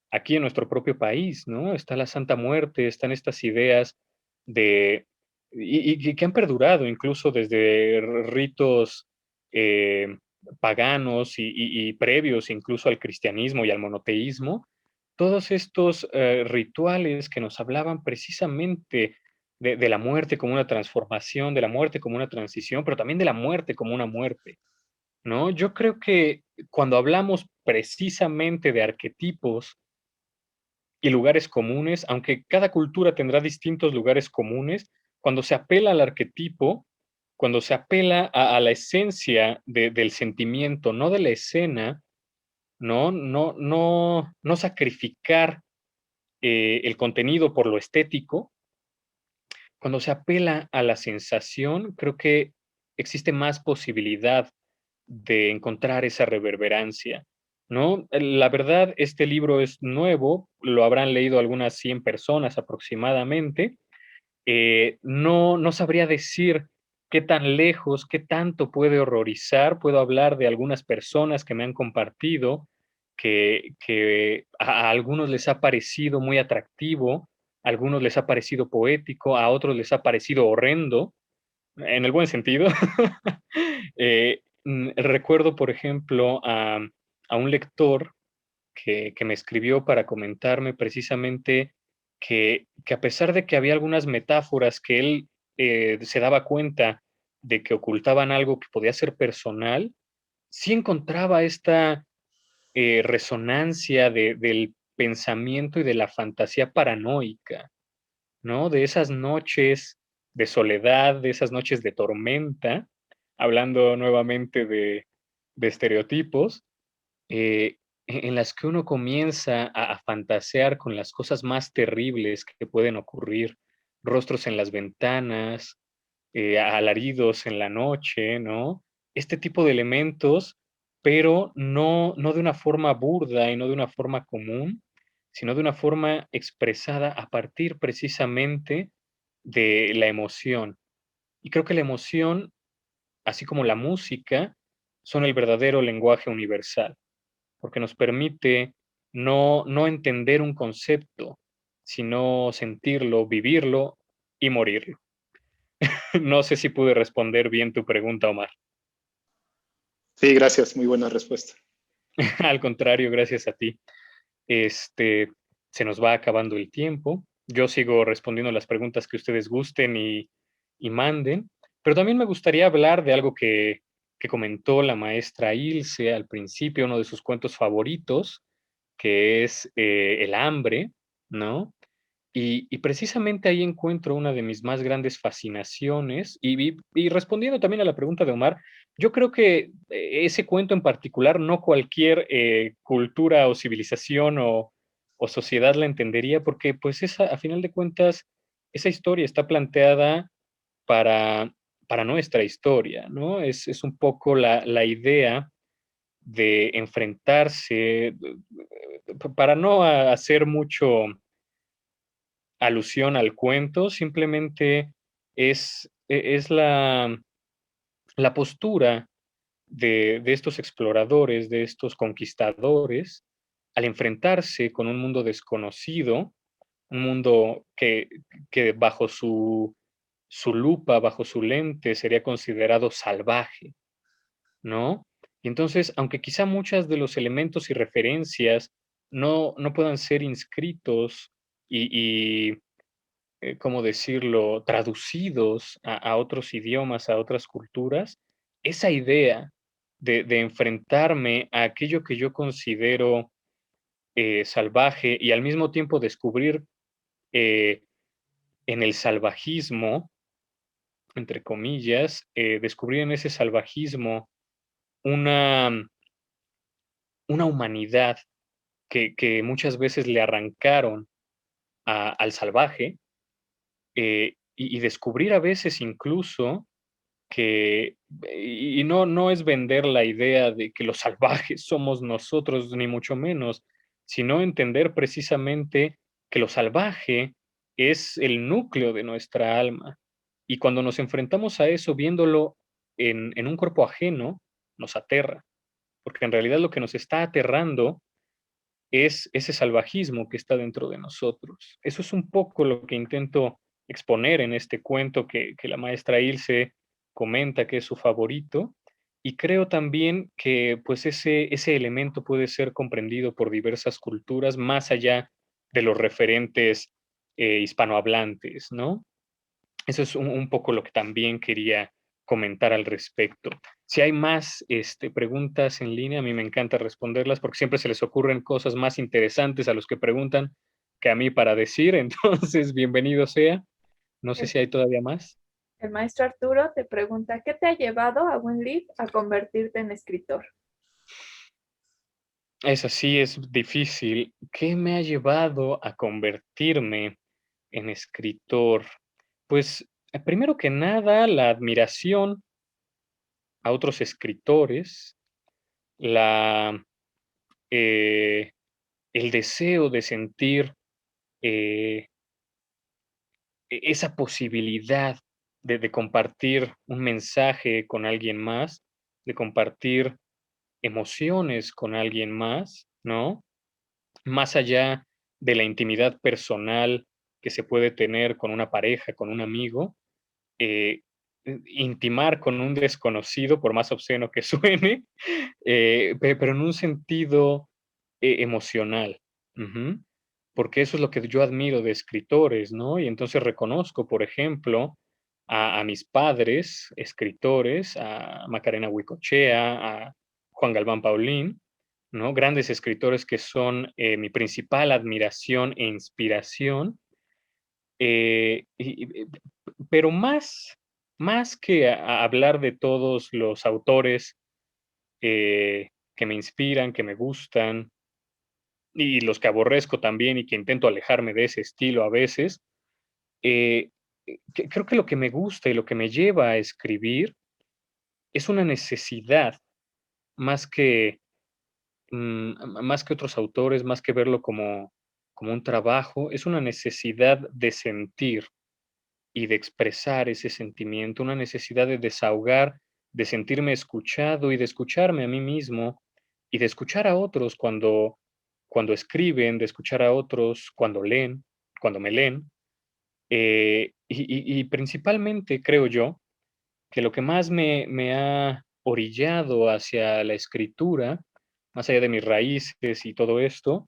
Aquí en nuestro propio país, ¿no? Está la Santa Muerte, están estas ideas de, y que han perdurado incluso desde ritos paganos y previos incluso al cristianismo y al monoteísmo, todos estos rituales que nos hablaban precisamente de la muerte como una transformación, de la muerte como una transición, pero también de la muerte como una muerte, ¿no? Yo creo que cuando hablamos precisamente de arquetipos y lugares comunes, aunque cada cultura tendrá distintos lugares comunes, cuando se apela al arquetipo, cuando se apela a la esencia del sentimiento, no de la escena, no sacrificar el contenido por lo estético, cuando se apela a la sensación, creo que existe más posibilidad de encontrar esa reverberancia, ¿no? La verdad, este libro es nuevo, lo habrán leído algunas 100 personas aproximadamente. No sabría decir qué tan lejos, qué tanto puede horrorizar. Puedo hablar de algunas personas que me han compartido que a algunos les ha parecido muy atractivo, a algunos les ha parecido poético, a otros les ha parecido horrendo, en el buen sentido. Recuerdo, por ejemplo, a un lector que me escribió para comentarme precisamente que a pesar de que había algunas metáforas que él se daba cuenta de que ocultaban algo que podía ser personal, sí encontraba esta resonancia del pensamiento y de la fantasía paranoica, ¿no? De esas noches de soledad, de esas noches de tormenta, hablando nuevamente de estereotipos, en las que uno comienza a fantasear con las cosas más terribles que pueden ocurrir, rostros en las ventanas, alaridos en la noche, ¿no? Este tipo de elementos, pero no de una forma burda y no de una forma común, sino de una forma expresada a partir precisamente de la emoción. Y creo que la emoción, así como la música, son el verdadero lenguaje universal, porque nos permite no entender un concepto, sino sentirlo, vivirlo y morirlo. No sé si pude responder bien tu pregunta, Omar. Sí, gracias, muy buena respuesta. Al contrario, gracias a ti. Este, se nos va acabando el tiempo. Yo sigo respondiendo las preguntas que ustedes gusten y manden, pero también me gustaría hablar de algo que comentó la maestra Ilse al principio, uno de sus cuentos favoritos, que es El hambre, ¿no? Y precisamente ahí encuentro una de mis más grandes fascinaciones y respondiendo también a la pregunta de Omar, yo creo que ese cuento en particular, no cualquier cultura o civilización o sociedad la entendería porque pues esa, a final de cuentas, esa historia está planteada para, para nuestra historia, ¿no? Es un poco la idea de enfrentarse, para no hacer mucho alusión al cuento, simplemente es la postura de estos exploradores, de estos conquistadores, al enfrentarse con un mundo desconocido, un mundo que bajo su lupa, bajo su lente, sería considerado salvaje, ¿no? Y entonces, aunque quizá muchas de los elementos y referencias no puedan ser inscritos y ¿cómo decirlo?, traducidos a otros idiomas, a otras culturas, esa idea de enfrentarme a aquello que yo considero salvaje y al mismo tiempo descubrir en el salvajismo, entre comillas, descubrir en ese salvajismo una, una humanidad que muchas veces le arrancaron al salvaje y descubrir a veces incluso que, y no es vender la idea de que los salvajes somos nosotros, ni mucho menos, sino entender precisamente que lo salvaje es el núcleo de nuestra alma. Y cuando nos enfrentamos a eso viéndolo en un cuerpo ajeno, nos aterra, porque en realidad lo que nos está aterrando es ese salvajismo que está dentro de nosotros. Eso es un poco lo que intento exponer en este cuento que la maestra Ilse comenta que es su favorito. Y creo también que pues ese elemento puede ser comprendido por diversas culturas más allá de los referentes hispanohablantes, ¿no? Eso es un poco lo que también quería comentar al respecto. Si hay más preguntas en línea, a mí me encanta responderlas porque siempre se les ocurren cosas más interesantes a los que preguntan que a mí para decir. Entonces, bienvenido sea. No sé El, si hay todavía más. el maestro Arturo te pregunta, ¿qué te ha llevado a WinLeaf a convertirte en escritor? Esa sí es difícil. ¿Qué me ha llevado a convertirme en escritor? Pues, primero que nada, la admiración a otros escritores, la eh, el deseo de sentir eh, esa posibilidad de compartir un mensaje con alguien más, de compartir emociones con alguien más, ¿no? Más allá de la intimidad personal que se puede tener con una pareja, con un amigo, eh, intimar con un desconocido, por más obsceno que suene, pero en un sentido emocional. Ujú. Porque eso es lo que yo admiro de escritores, ¿no? Y entonces reconozco, por ejemplo, a mis padres, escritores, a Macarena Huicochea, a Juan Galván Paulín, ¿no? Grandes escritores que son mi principal admiración e inspiración. Pero más que hablar de todos los autores que me inspiran, que me gustan, y los que aborrezco también y que intento alejarme de ese estilo a veces, eh, creo que lo que me gusta y lo que me lleva a escribir es una necesidad más que, más que otros autores, más que verlo como un trabajo, es una necesidad de sentir y de expresar ese sentimiento, una necesidad de desahogar, de sentirme escuchado y de escucharme a mí mismo y de escuchar a otros cuando escriben, de escuchar a otros cuando leen, cuando me leen. Y principalmente creo yo que lo que más me ha orillado hacia la escritura, más allá de mis raíces y todo esto,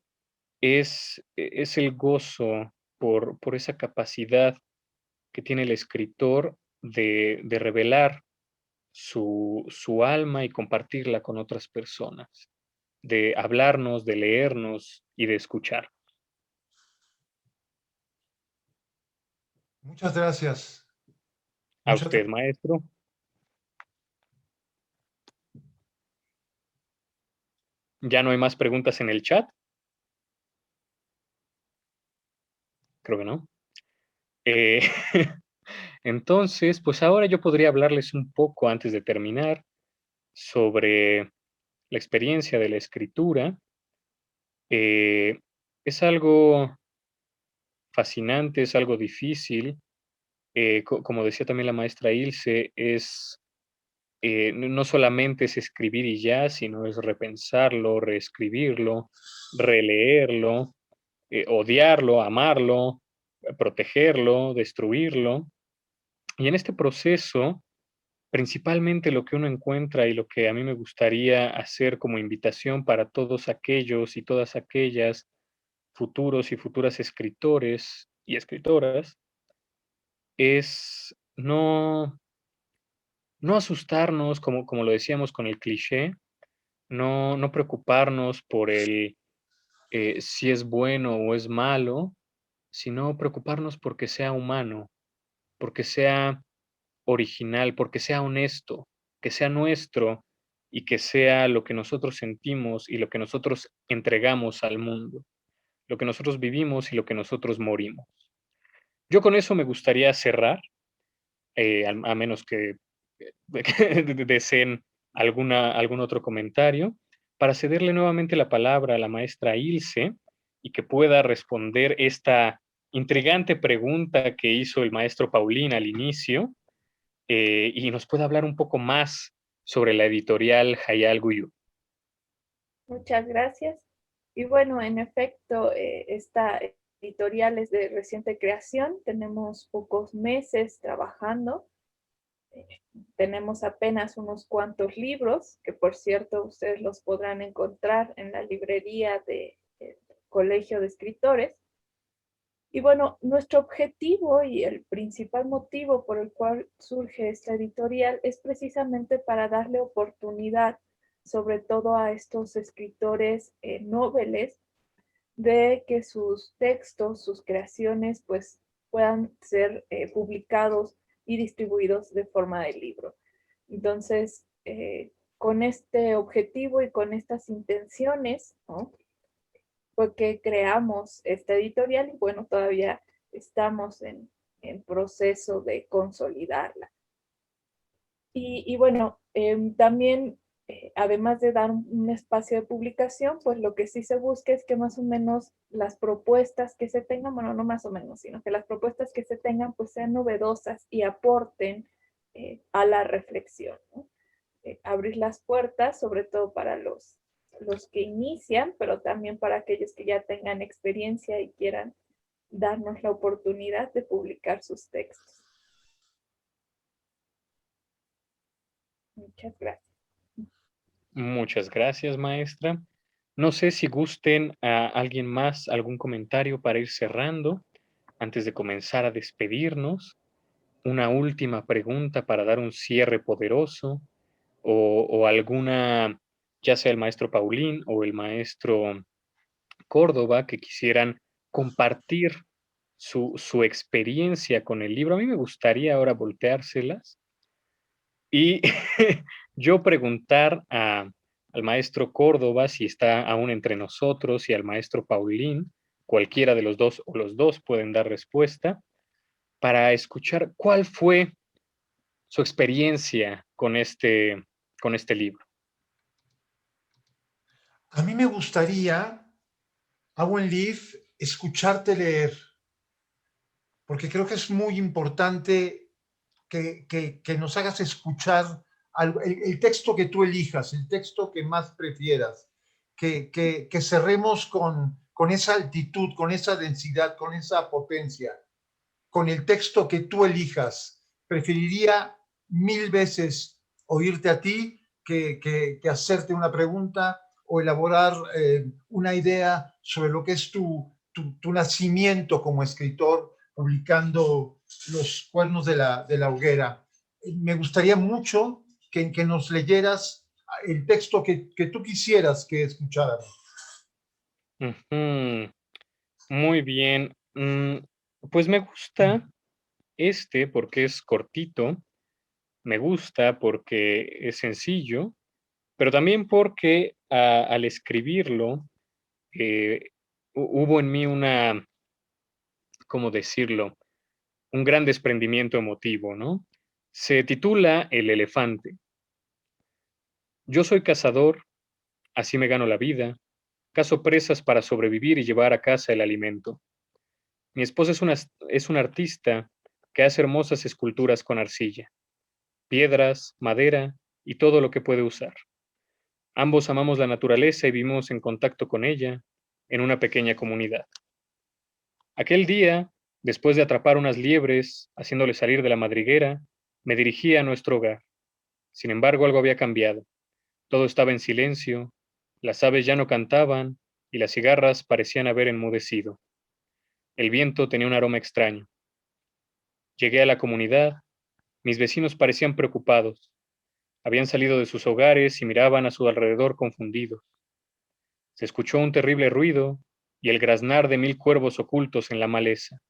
es el gozo por esa capacidad que tiene el escritor de revelar su alma y compartirla con otras personas, de hablarnos, de leernos y de escuchar. Muchas gracias. A Muchas usted, maestro. ¿Ya no hay más preguntas en el chat? Creo que no. Eh, entonces, pues ahora yo podría hablarles un poco antes de terminar sobre la experiencia de la escritura. Es algo fascinante, es algo difícil. Como decía también la maestra Ilse, no solamente es escribir y ya, sino es repensarlo, reescribirlo, releerlo, odiarlo, amarlo, protegerlo, destruirlo. Y en este proceso, principalmente lo que uno encuentra y lo que a mí me gustaría hacer como invitación para todos aquellos y todas aquellas futuros y futuras escritores y escritoras, es no asustarnos, como lo decíamos con el cliché, no preocuparnos por el si es bueno o es malo, sino preocuparnos porque sea humano, porque sea original, porque sea honesto, que sea nuestro y que sea lo que nosotros sentimos y lo que nosotros entregamos al mundo, lo que nosotros vivimos y lo que nosotros morimos. Yo con eso me gustaría cerrar, a menos que deseen algún otro comentario, para cederle nuevamente la palabra a la maestra Ilse y que pueda responder esta intrigante pregunta que hizo el maestro Paulín al inicio, y nos pueda hablar un poco más sobre la editorial Hayal Guyú. Muchas gracias. Y bueno, en efecto, esta editorial es de reciente creación. Tenemos pocos meses trabajando. Tenemos apenas unos cuantos libros, que por cierto ustedes los podrán encontrar en la librería del Colegio de Escritores. Y bueno, nuestro objetivo y el principal motivo por el cual surge esta editorial es precisamente para darle oportunidad, sobre todo a estos escritores noveles, de que sus textos, sus creaciones, pues puedan ser publicados y distribuidos de forma de libro. Entonces, con este objetivo y con estas intenciones, ¿no?, fue que creamos esta editorial y bueno, todavía estamos en proceso de consolidarla. Y bueno, también, además de dar un espacio de publicación, pues lo que sí se busca es que más o menos las propuestas que se tengan, bueno, no más o menos, sino que las propuestas que se tengan pues sean novedosas y aporten a la reflexión, ¿no? Abrir las puertas, sobre todo para los que inician, pero también para aquellos que ya tengan experiencia y quieran darnos la oportunidad de publicar sus textos. Muchas gracias. Muchas gracias, maestra. No sé si gusten a alguien más algún comentario para ir cerrando antes de comenzar a despedirnos. Una última pregunta para dar un cierre poderoso o alguna, ya sea el maestro Paulín o el maestro Córdoba, que quisieran compartir su experiencia con el libro. A mí me gustaría ahora volteárselas y yo preguntar al maestro Córdoba si está aún entre nosotros y al maestro Paulín, cualquiera de los dos o los dos pueden dar respuesta, para escuchar cuál fue su experiencia con este libro. A mí me gustaría, Awen Leaf, escucharte leer, porque creo que es muy importante que nos hagas escuchar el texto que tú elijas, el texto que más prefieras, que cerremos con esa altitud, con esa densidad, con esa potencia, con el texto que tú elijas. Preferiría 1000 veces oírte a ti que hacerte una pregunta o elaborar una idea sobre lo que es tu nacimiento como escritor, publicando Los cuernos de la hoguera. Me gustaría mucho que nos leyeras el texto que tú quisieras que escucháramos. Muy bien. Pues me gusta porque es cortito, me gusta porque es sencillo, pero también porque al escribirlo hubo en mí ¿cómo decirlo? Un gran desprendimiento emotivo, ¿no? Se titula El elefante. Yo soy cazador, así me gano la vida, cazo presas para sobrevivir y llevar a casa el alimento. Mi esposa es una artista que hace hermosas esculturas con arcilla, piedras, madera y todo lo que puede usar. Ambos amamos la naturaleza y vivimos en contacto con ella en una pequeña comunidad. Aquel día, después de atrapar unas liebres, haciéndole salir de la madriguera, me dirigí a nuestro hogar. Sin embargo, algo había cambiado. Todo estaba en silencio, las aves ya no cantaban y las cigarras parecían haber enmudecido. El viento tenía un aroma extraño. Llegué a la comunidad Mis vecinos parecían preocupados. Habían salido de sus hogares y miraban a su alrededor confundidos. Se escuchó un terrible ruido y el graznar de 1000 cuervos ocultos en la maleza.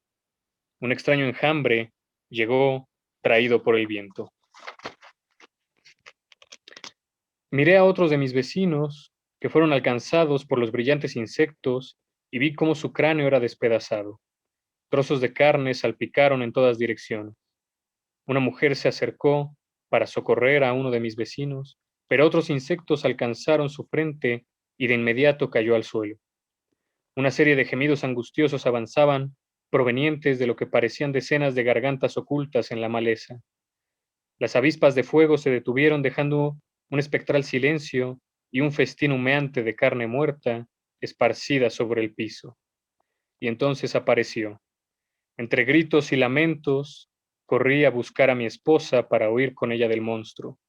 Un extraño enjambre llegó traído por el viento. Miré a otros de mis vecinos que fueron alcanzados por los brillantes insectos y vi cómo su cráneo era despedazado. Trozos de carne salpicaron en todas direcciones. Una mujer se acercó para socorrer a uno de mis vecinos, pero otros insectos alcanzaron su frente y de inmediato cayó al suelo. Una serie de gemidos angustiosos avanzaban, provenientes de lo que parecían decenas de gargantas ocultas en la maleza. Las avispas de fuego se detuvieron dejando un espectral silencio y un festín humeante de carne muerta esparcida sobre el piso. Y entonces apareció. Entre gritos y lamentos, corrí a buscar a mi esposa para huir con ella del monstruo.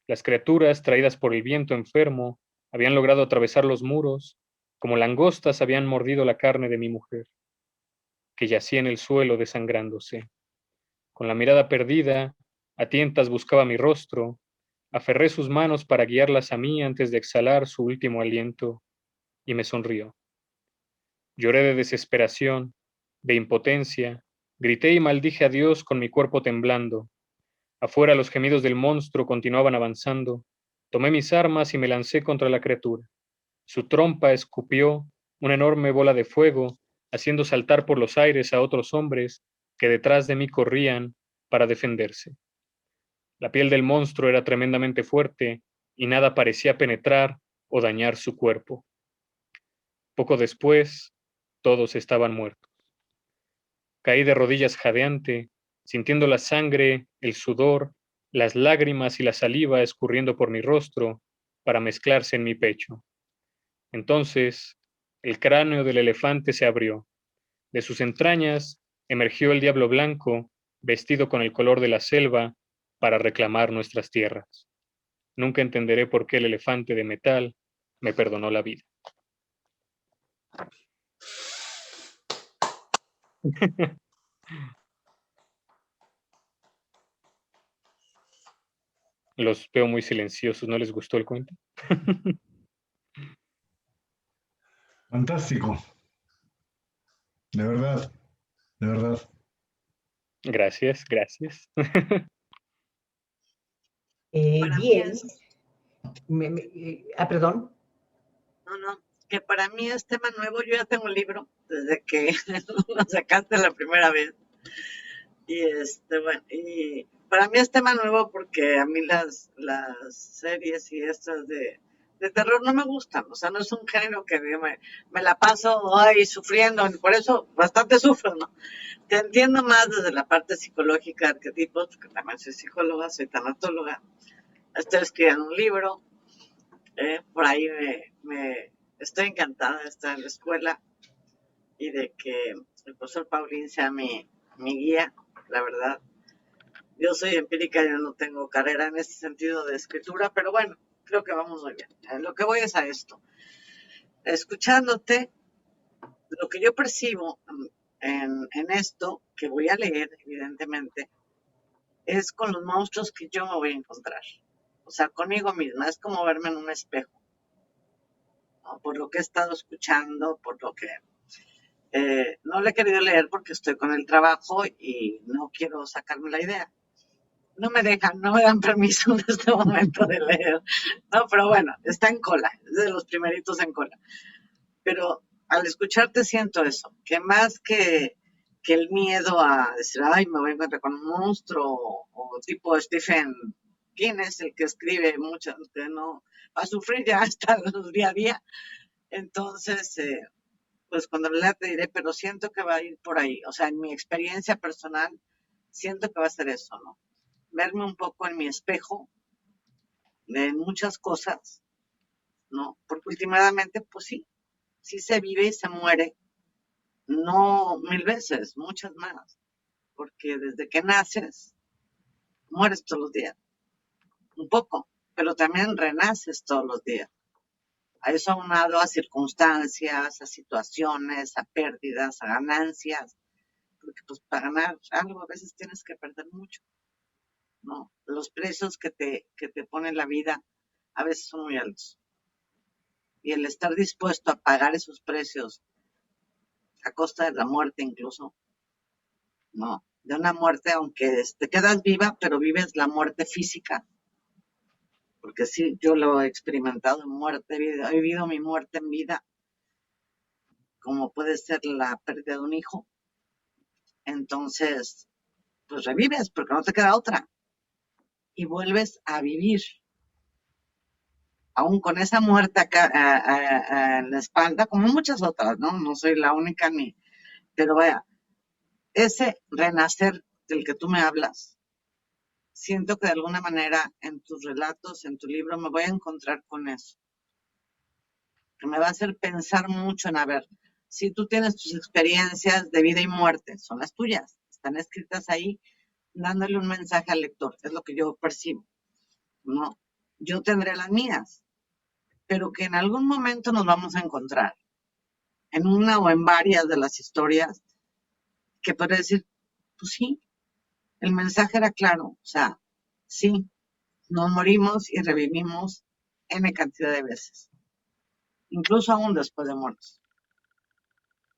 Las criaturas, traídas por el viento enfermo, habían logrado atravesar los muros, como langostas habían mordido la carne de mi mujer, que yacía en el suelo desangrándose. Con la mirada perdida, a tientas buscaba mi rostro, aferré sus manos para guiarlas a mí antes de exhalar su último aliento, y me sonrió. Lloré de desesperación, de impotencia, grité y maldije a Dios con mi cuerpo temblando. Afuera los gemidos del monstruo continuaban avanzando. Tomé mis armas y me lancé contra la criatura. Su trompa escupió una enorme bola de fuego, haciendo saltar por los aires a otros hombres que detrás de mí corrían para defenderse. La piel del monstruo era tremendamente fuerte y nada parecía penetrar o dañar su cuerpo. Poco después, todos estaban muertos. Caí de rodillas jadeante, sintiendo la sangre, el sudor, las lágrimas y la saliva escurriendo por mi rostro para mezclarse en mi pecho. Entonces, el cráneo del elefante se abrió. De sus entrañas emergió el diablo blanco, vestido con el color de la selva, para reclamar nuestras tierras. Nunca entenderé por qué el elefante de metal me perdonó la vida. Los veo muy silenciosos, ¿no les gustó el cuento? Fantástico. De verdad, de verdad. Gracias, gracias. Para mí Bien. es, Perdón. no, que para mí es tema nuevo. Yo ya tengo el libro desde que lo sacaste la primera vez. Y bueno, y para mí es tema nuevo porque a mí las series y estas de terror no me gustan. O sea, no es un género que yo me la paso ahí sufriendo. Por eso bastante sufro, ¿no? Te entiendo más desde la parte psicológica, arquetipos, porque también soy psicóloga, soy tanatóloga. Estoy escribiendo un libro. Por ahí me estoy encantada de estar en la escuela y de que el profesor Paulín sea mi guía, la verdad. Yo soy empírica, yo no tengo carrera en este sentido de escritura, pero bueno, creo que vamos muy bien. Lo que voy es a esto. Escuchándote, lo que yo percibo en esto, que voy a leer, evidentemente, es con los monstruos que yo me voy a encontrar. O sea, conmigo misma, es como verme en un espejo. ¿No? Por lo que he estado escuchando, por lo que no le he querido leer porque estoy con el trabajo y no quiero sacarme la idea. No me dan permiso en este momento de leer. No, pero bueno, está en cola, es de los primeritos en cola. Pero al escucharte siento eso, que más que el miedo a decir, ay, me voy a encontrar con un monstruo, o tipo Stephen King es el que escribe mucho, que no va a sufrir ya hasta los día a día. Entonces, pues cuando lo lea te diré, pero siento que va a ir por ahí. O sea, en mi experiencia personal, siento que va a ser eso, ¿no? Verme un poco en mi espejo de muchas cosas, ¿no? Porque últimamente, pues sí se vive y se muere, no 1000 veces, muchas más, porque desde que naces, mueres todos los días, un poco, pero también renaces todos los días. A eso aunado a circunstancias, a situaciones, a pérdidas, a ganancias, porque pues para ganar algo a veces tienes que perder mucho. ¿no? Los precios que te pone la vida a veces son muy altos. Y el estar dispuesto a pagar esos precios a costa de la muerte incluso, ¿no? De una muerte, aunque te quedas viva, pero vives la muerte física. Porque sí, yo lo he experimentado en muerte, he vivido mi muerte en vida, como puede ser la pérdida de un hijo. Entonces, pues revives, porque no te queda otra. Y vuelves a vivir, aún con esa muerte acá en la espalda, como muchas otras, ¿no? No soy la única pero vaya, ese renacer del que tú me hablas, siento que de alguna manera en tus relatos, en tu libro, me voy a encontrar con eso. Que me va a hacer pensar mucho en, a ver, si tú tienes tus experiencias de vida y muerte, son las tuyas, están escritas ahí, dándole un mensaje al lector, es lo que yo percibo, ¿no? Yo tendré las mías, pero que en algún momento nos vamos a encontrar, en una o en varias de las historias, que puede decir, pues sí, el mensaje era claro, o sea, sí, nos morimos y revivimos N cantidad de veces, incluso aún después de muertos,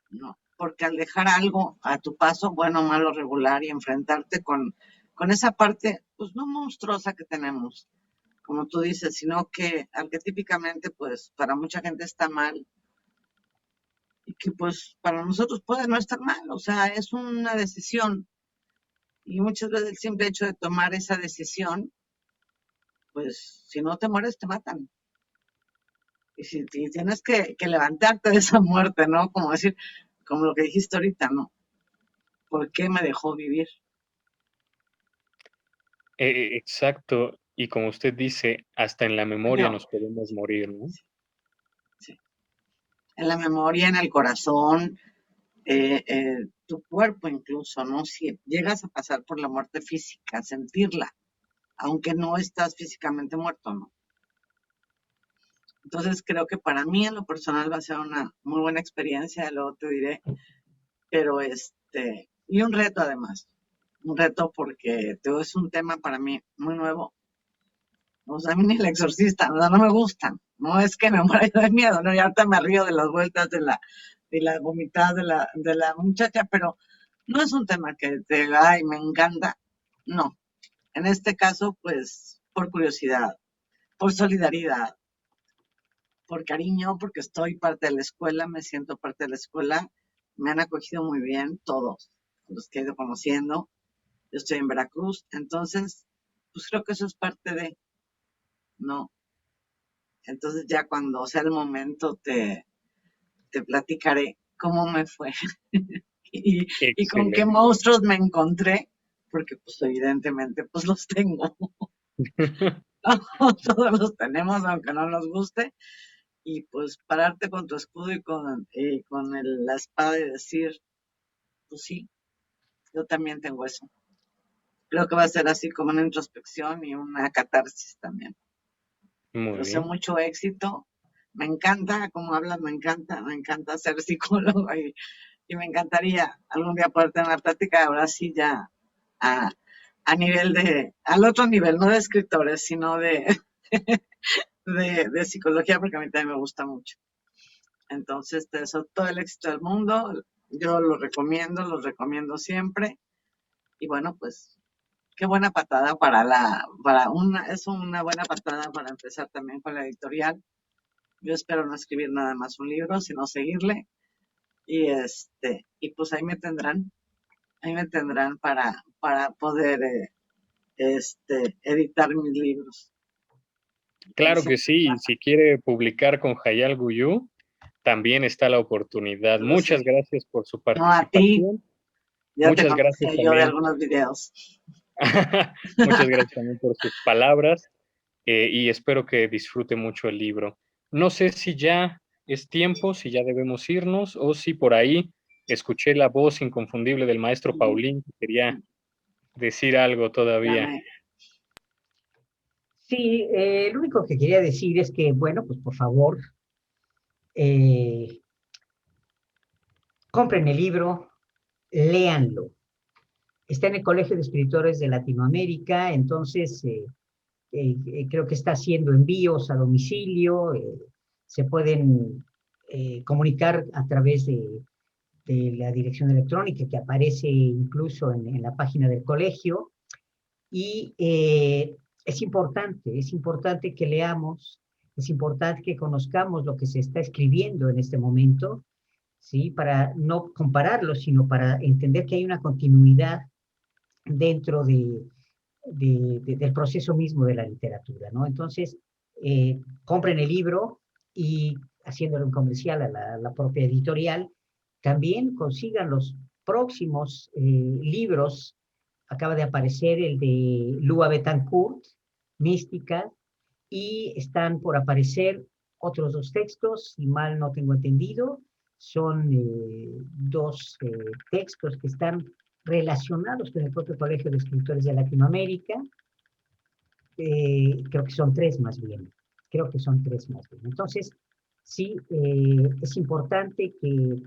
¿no? Porque al dejar algo a tu paso, bueno, malo, regular, y enfrentarte con esa parte, pues no monstruosa que tenemos, como tú dices, sino que arquetípicamente, pues para mucha gente está mal, y que pues para nosotros puede no estar mal, o sea, es una decisión, y muchas veces el simple hecho de tomar esa decisión, pues si no te mueres te matan, y si tienes que levantarte de esa muerte, ¿no? Como decir, como lo que dijiste ahorita, ¿no? ¿Por qué me dejó vivir? Exacto, y como usted dice, hasta en la memoria nos podemos morir, ¿no? Sí. En la memoria, en el corazón, tu cuerpo incluso, ¿no? Si llegas a pasar por la muerte física, sentirla, aunque no estás físicamente muerto, ¿no? Entonces creo que para mí en lo personal va a ser una muy buena experiencia, luego te diré, pero y un reto además, un reto porque es un tema para mí muy nuevo. O sea, a mí ni el exorcista, no me gustan, no es que me muera yo de miedo, ¿no? Y ahorita me río de las vueltas de la vomitada de la muchacha, pero no es un tema que te ay, me encanta, no. En este caso, pues, por curiosidad, por solidaridad, por cariño, porque estoy parte de la escuela, me siento parte de la escuela, me han acogido muy bien todos los que he ido conociendo. Yo estoy en Veracruz, entonces, pues creo que eso es parte de, ¿no? Entonces ya cuando sea el momento te platicaré cómo me fue y con qué Excelente. monstruos me encontré, porque pues evidentemente pues los tengo. Todos los tenemos, aunque no nos guste, y pues pararte con tu escudo y con la espada y decir, pues sí, yo también tengo eso. Creo que va a ser así como una introspección y una catarsis también. Muy Deseo bien. mucho éxito. Me encanta cómo hablas, me encanta ser psicólogo y me encantaría algún día poder tener una plática, ahora sí ya a nivel al otro nivel, no de escritores, sino de psicología, porque a mí también me gusta mucho. Entonces, te deseo todo el éxito del mundo. Yo lo recomiendo siempre. Y bueno, pues, qué buena patada es una buena patada para empezar también con la editorial. Yo espero no escribir nada más un libro, sino seguirle. Y pues ahí me tendrán para poder editar mis libros. Claro que sí, y si quiere publicar con Hayal Guyú, también está la oportunidad. Muchas gracias por su No, a ti, participación. ya te Muchas gracias conocía yo de también. algunos videos. Muchas gracias también por sus palabras y espero que disfrute mucho el libro. No sé si ya es tiempo, si ya debemos irnos o si por ahí escuché la voz inconfundible del maestro Paulín que quería decir algo todavía. Sí, lo único que quería decir es que, bueno, pues por favor, compren el libro, léanlo. Está en el Colegio de Escritores de Latinoamérica, entonces creo que está haciendo envíos a domicilio, se pueden comunicar a través de la dirección electrónica que aparece incluso en la página del colegio. Y es importante que leamos, es importante que conozcamos lo que se está escribiendo en este momento, ¿sí? Para no compararlo, sino para entender que hay una continuidad dentro del proceso mismo de la literatura, ¿no? Entonces, compren el libro y, haciéndole un comercial a la propia editorial, también consigan los próximos libros. Acaba de aparecer el de Lua Betancourt, Mística, y están por aparecer otros 2 textos, si mal no tengo entendido, son 2 textos que están relacionados con el propio Colegio de Escritores de Latinoamérica. Creo que son 3 más bien. Entonces, sí, es importante que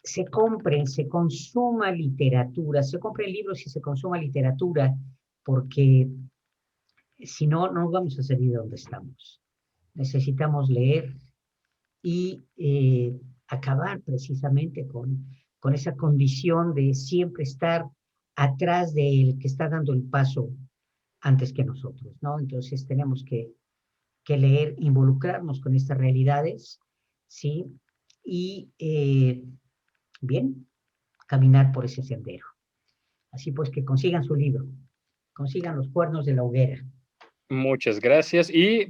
se compren, se consuma literatura, se compren libros y se consuma literatura, porque si no, no vamos a salir de donde estamos. Necesitamos leer y acabar precisamente con esa condición de siempre estar atrás del que está dando el paso antes que nosotros, ¿no? Entonces tenemos que leer, involucrarnos con estas realidades, ¿sí? Y, bien, caminar por ese sendero. Así pues, que consigan su libro, consigan Los Cuernos de la Hoguera. Muchas gracias. Y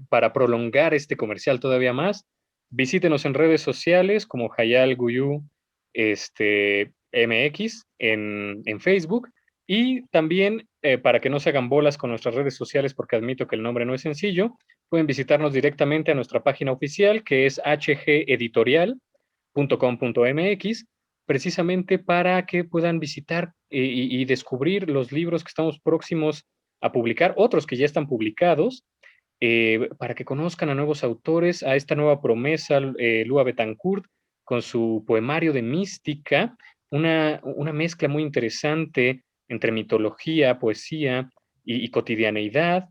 para prolongar este comercial todavía más, visítenos en redes sociales como Hayal Guyú MX en Facebook. Y también, para que no se hagan bolas con nuestras redes sociales, porque admito que el nombre no es sencillo, pueden visitarnos directamente a nuestra página oficial, que es hgeditorial.com.mx, precisamente para que puedan visitar y descubrir los libros que estamos próximos a publicar, otros que ya están publicados, para que conozcan a nuevos autores, a esta nueva promesa, Lua Betancourt, con su poemario de mística, una mezcla muy interesante entre mitología, poesía y cotidianeidad.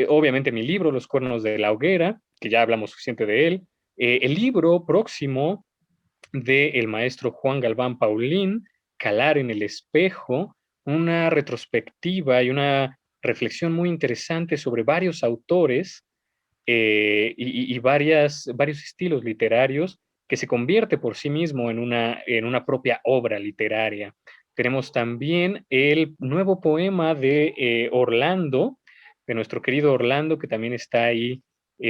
Obviamente mi libro, Los Cuernos de la Hoguera, que ya hablamos suficiente de él. El libro próximo del maestro Juan Galván Paulín, Calar en el espejo, una retrospectiva y una reflexión muy interesante sobre varios autores y varios estilos literarios, que se convierte por sí mismo en una propia obra literaria. Tenemos también el nuevo poema de Orlando, de nuestro querido Orlando, que también está ahí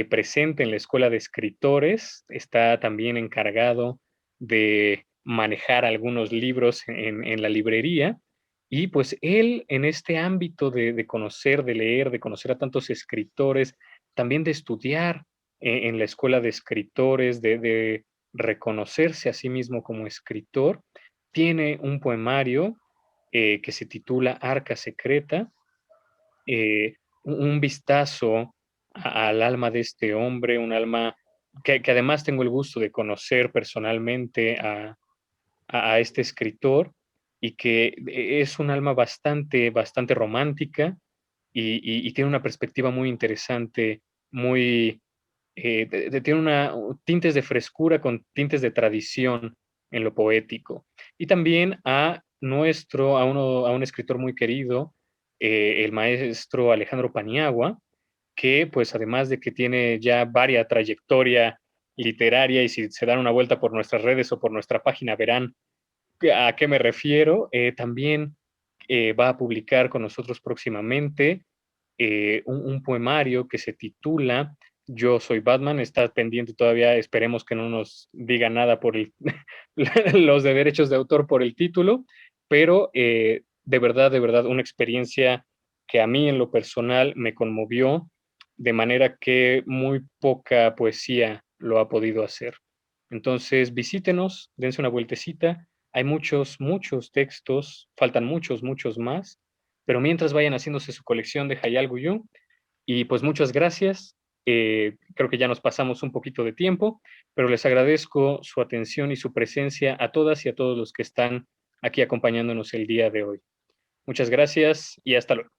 presente en la Escuela de Escritores, está también encargado de manejar algunos libros en la librería. Y pues él, en este ámbito de conocer, de leer, de conocer a tantos escritores, también de estudiar en la Escuela de Escritores, de reconocerse a sí mismo como escritor, tiene un poemario que se titula Arca Secreta, un vistazo al alma de este hombre, un alma que además tengo el gusto de conocer personalmente a este escritor, y que es un alma bastante romántica y tiene una perspectiva muy interesante, muy, tiene tintes de frescura con tintes de tradición en lo poético. Y también a un escritor muy querido, el maestro Alejandro Paniagua, que pues además de que tiene ya varia trayectoria literaria, y si se dan una vuelta por nuestras redes o por nuestra página verán a qué me refiero, también va a publicar con nosotros próximamente un poemario que se titula Yo soy Batman. Está pendiente todavía, esperemos que no nos diga nada por los de derechos de autor por el título, pero de verdad, una experiencia que a mí en lo personal me conmovió, de manera que muy poca poesía lo ha podido hacer. Entonces visítenos, dense una vueltecita. Hay muchos textos, faltan muchos más, pero mientras vayan haciéndose su colección de Hayal Guyú. Y pues muchas gracias. Creo que ya nos pasamos un poquito de tiempo, pero les agradezco su atención y su presencia a todas y a todos los que están aquí acompañándonos el día de hoy. Muchas gracias y hasta luego.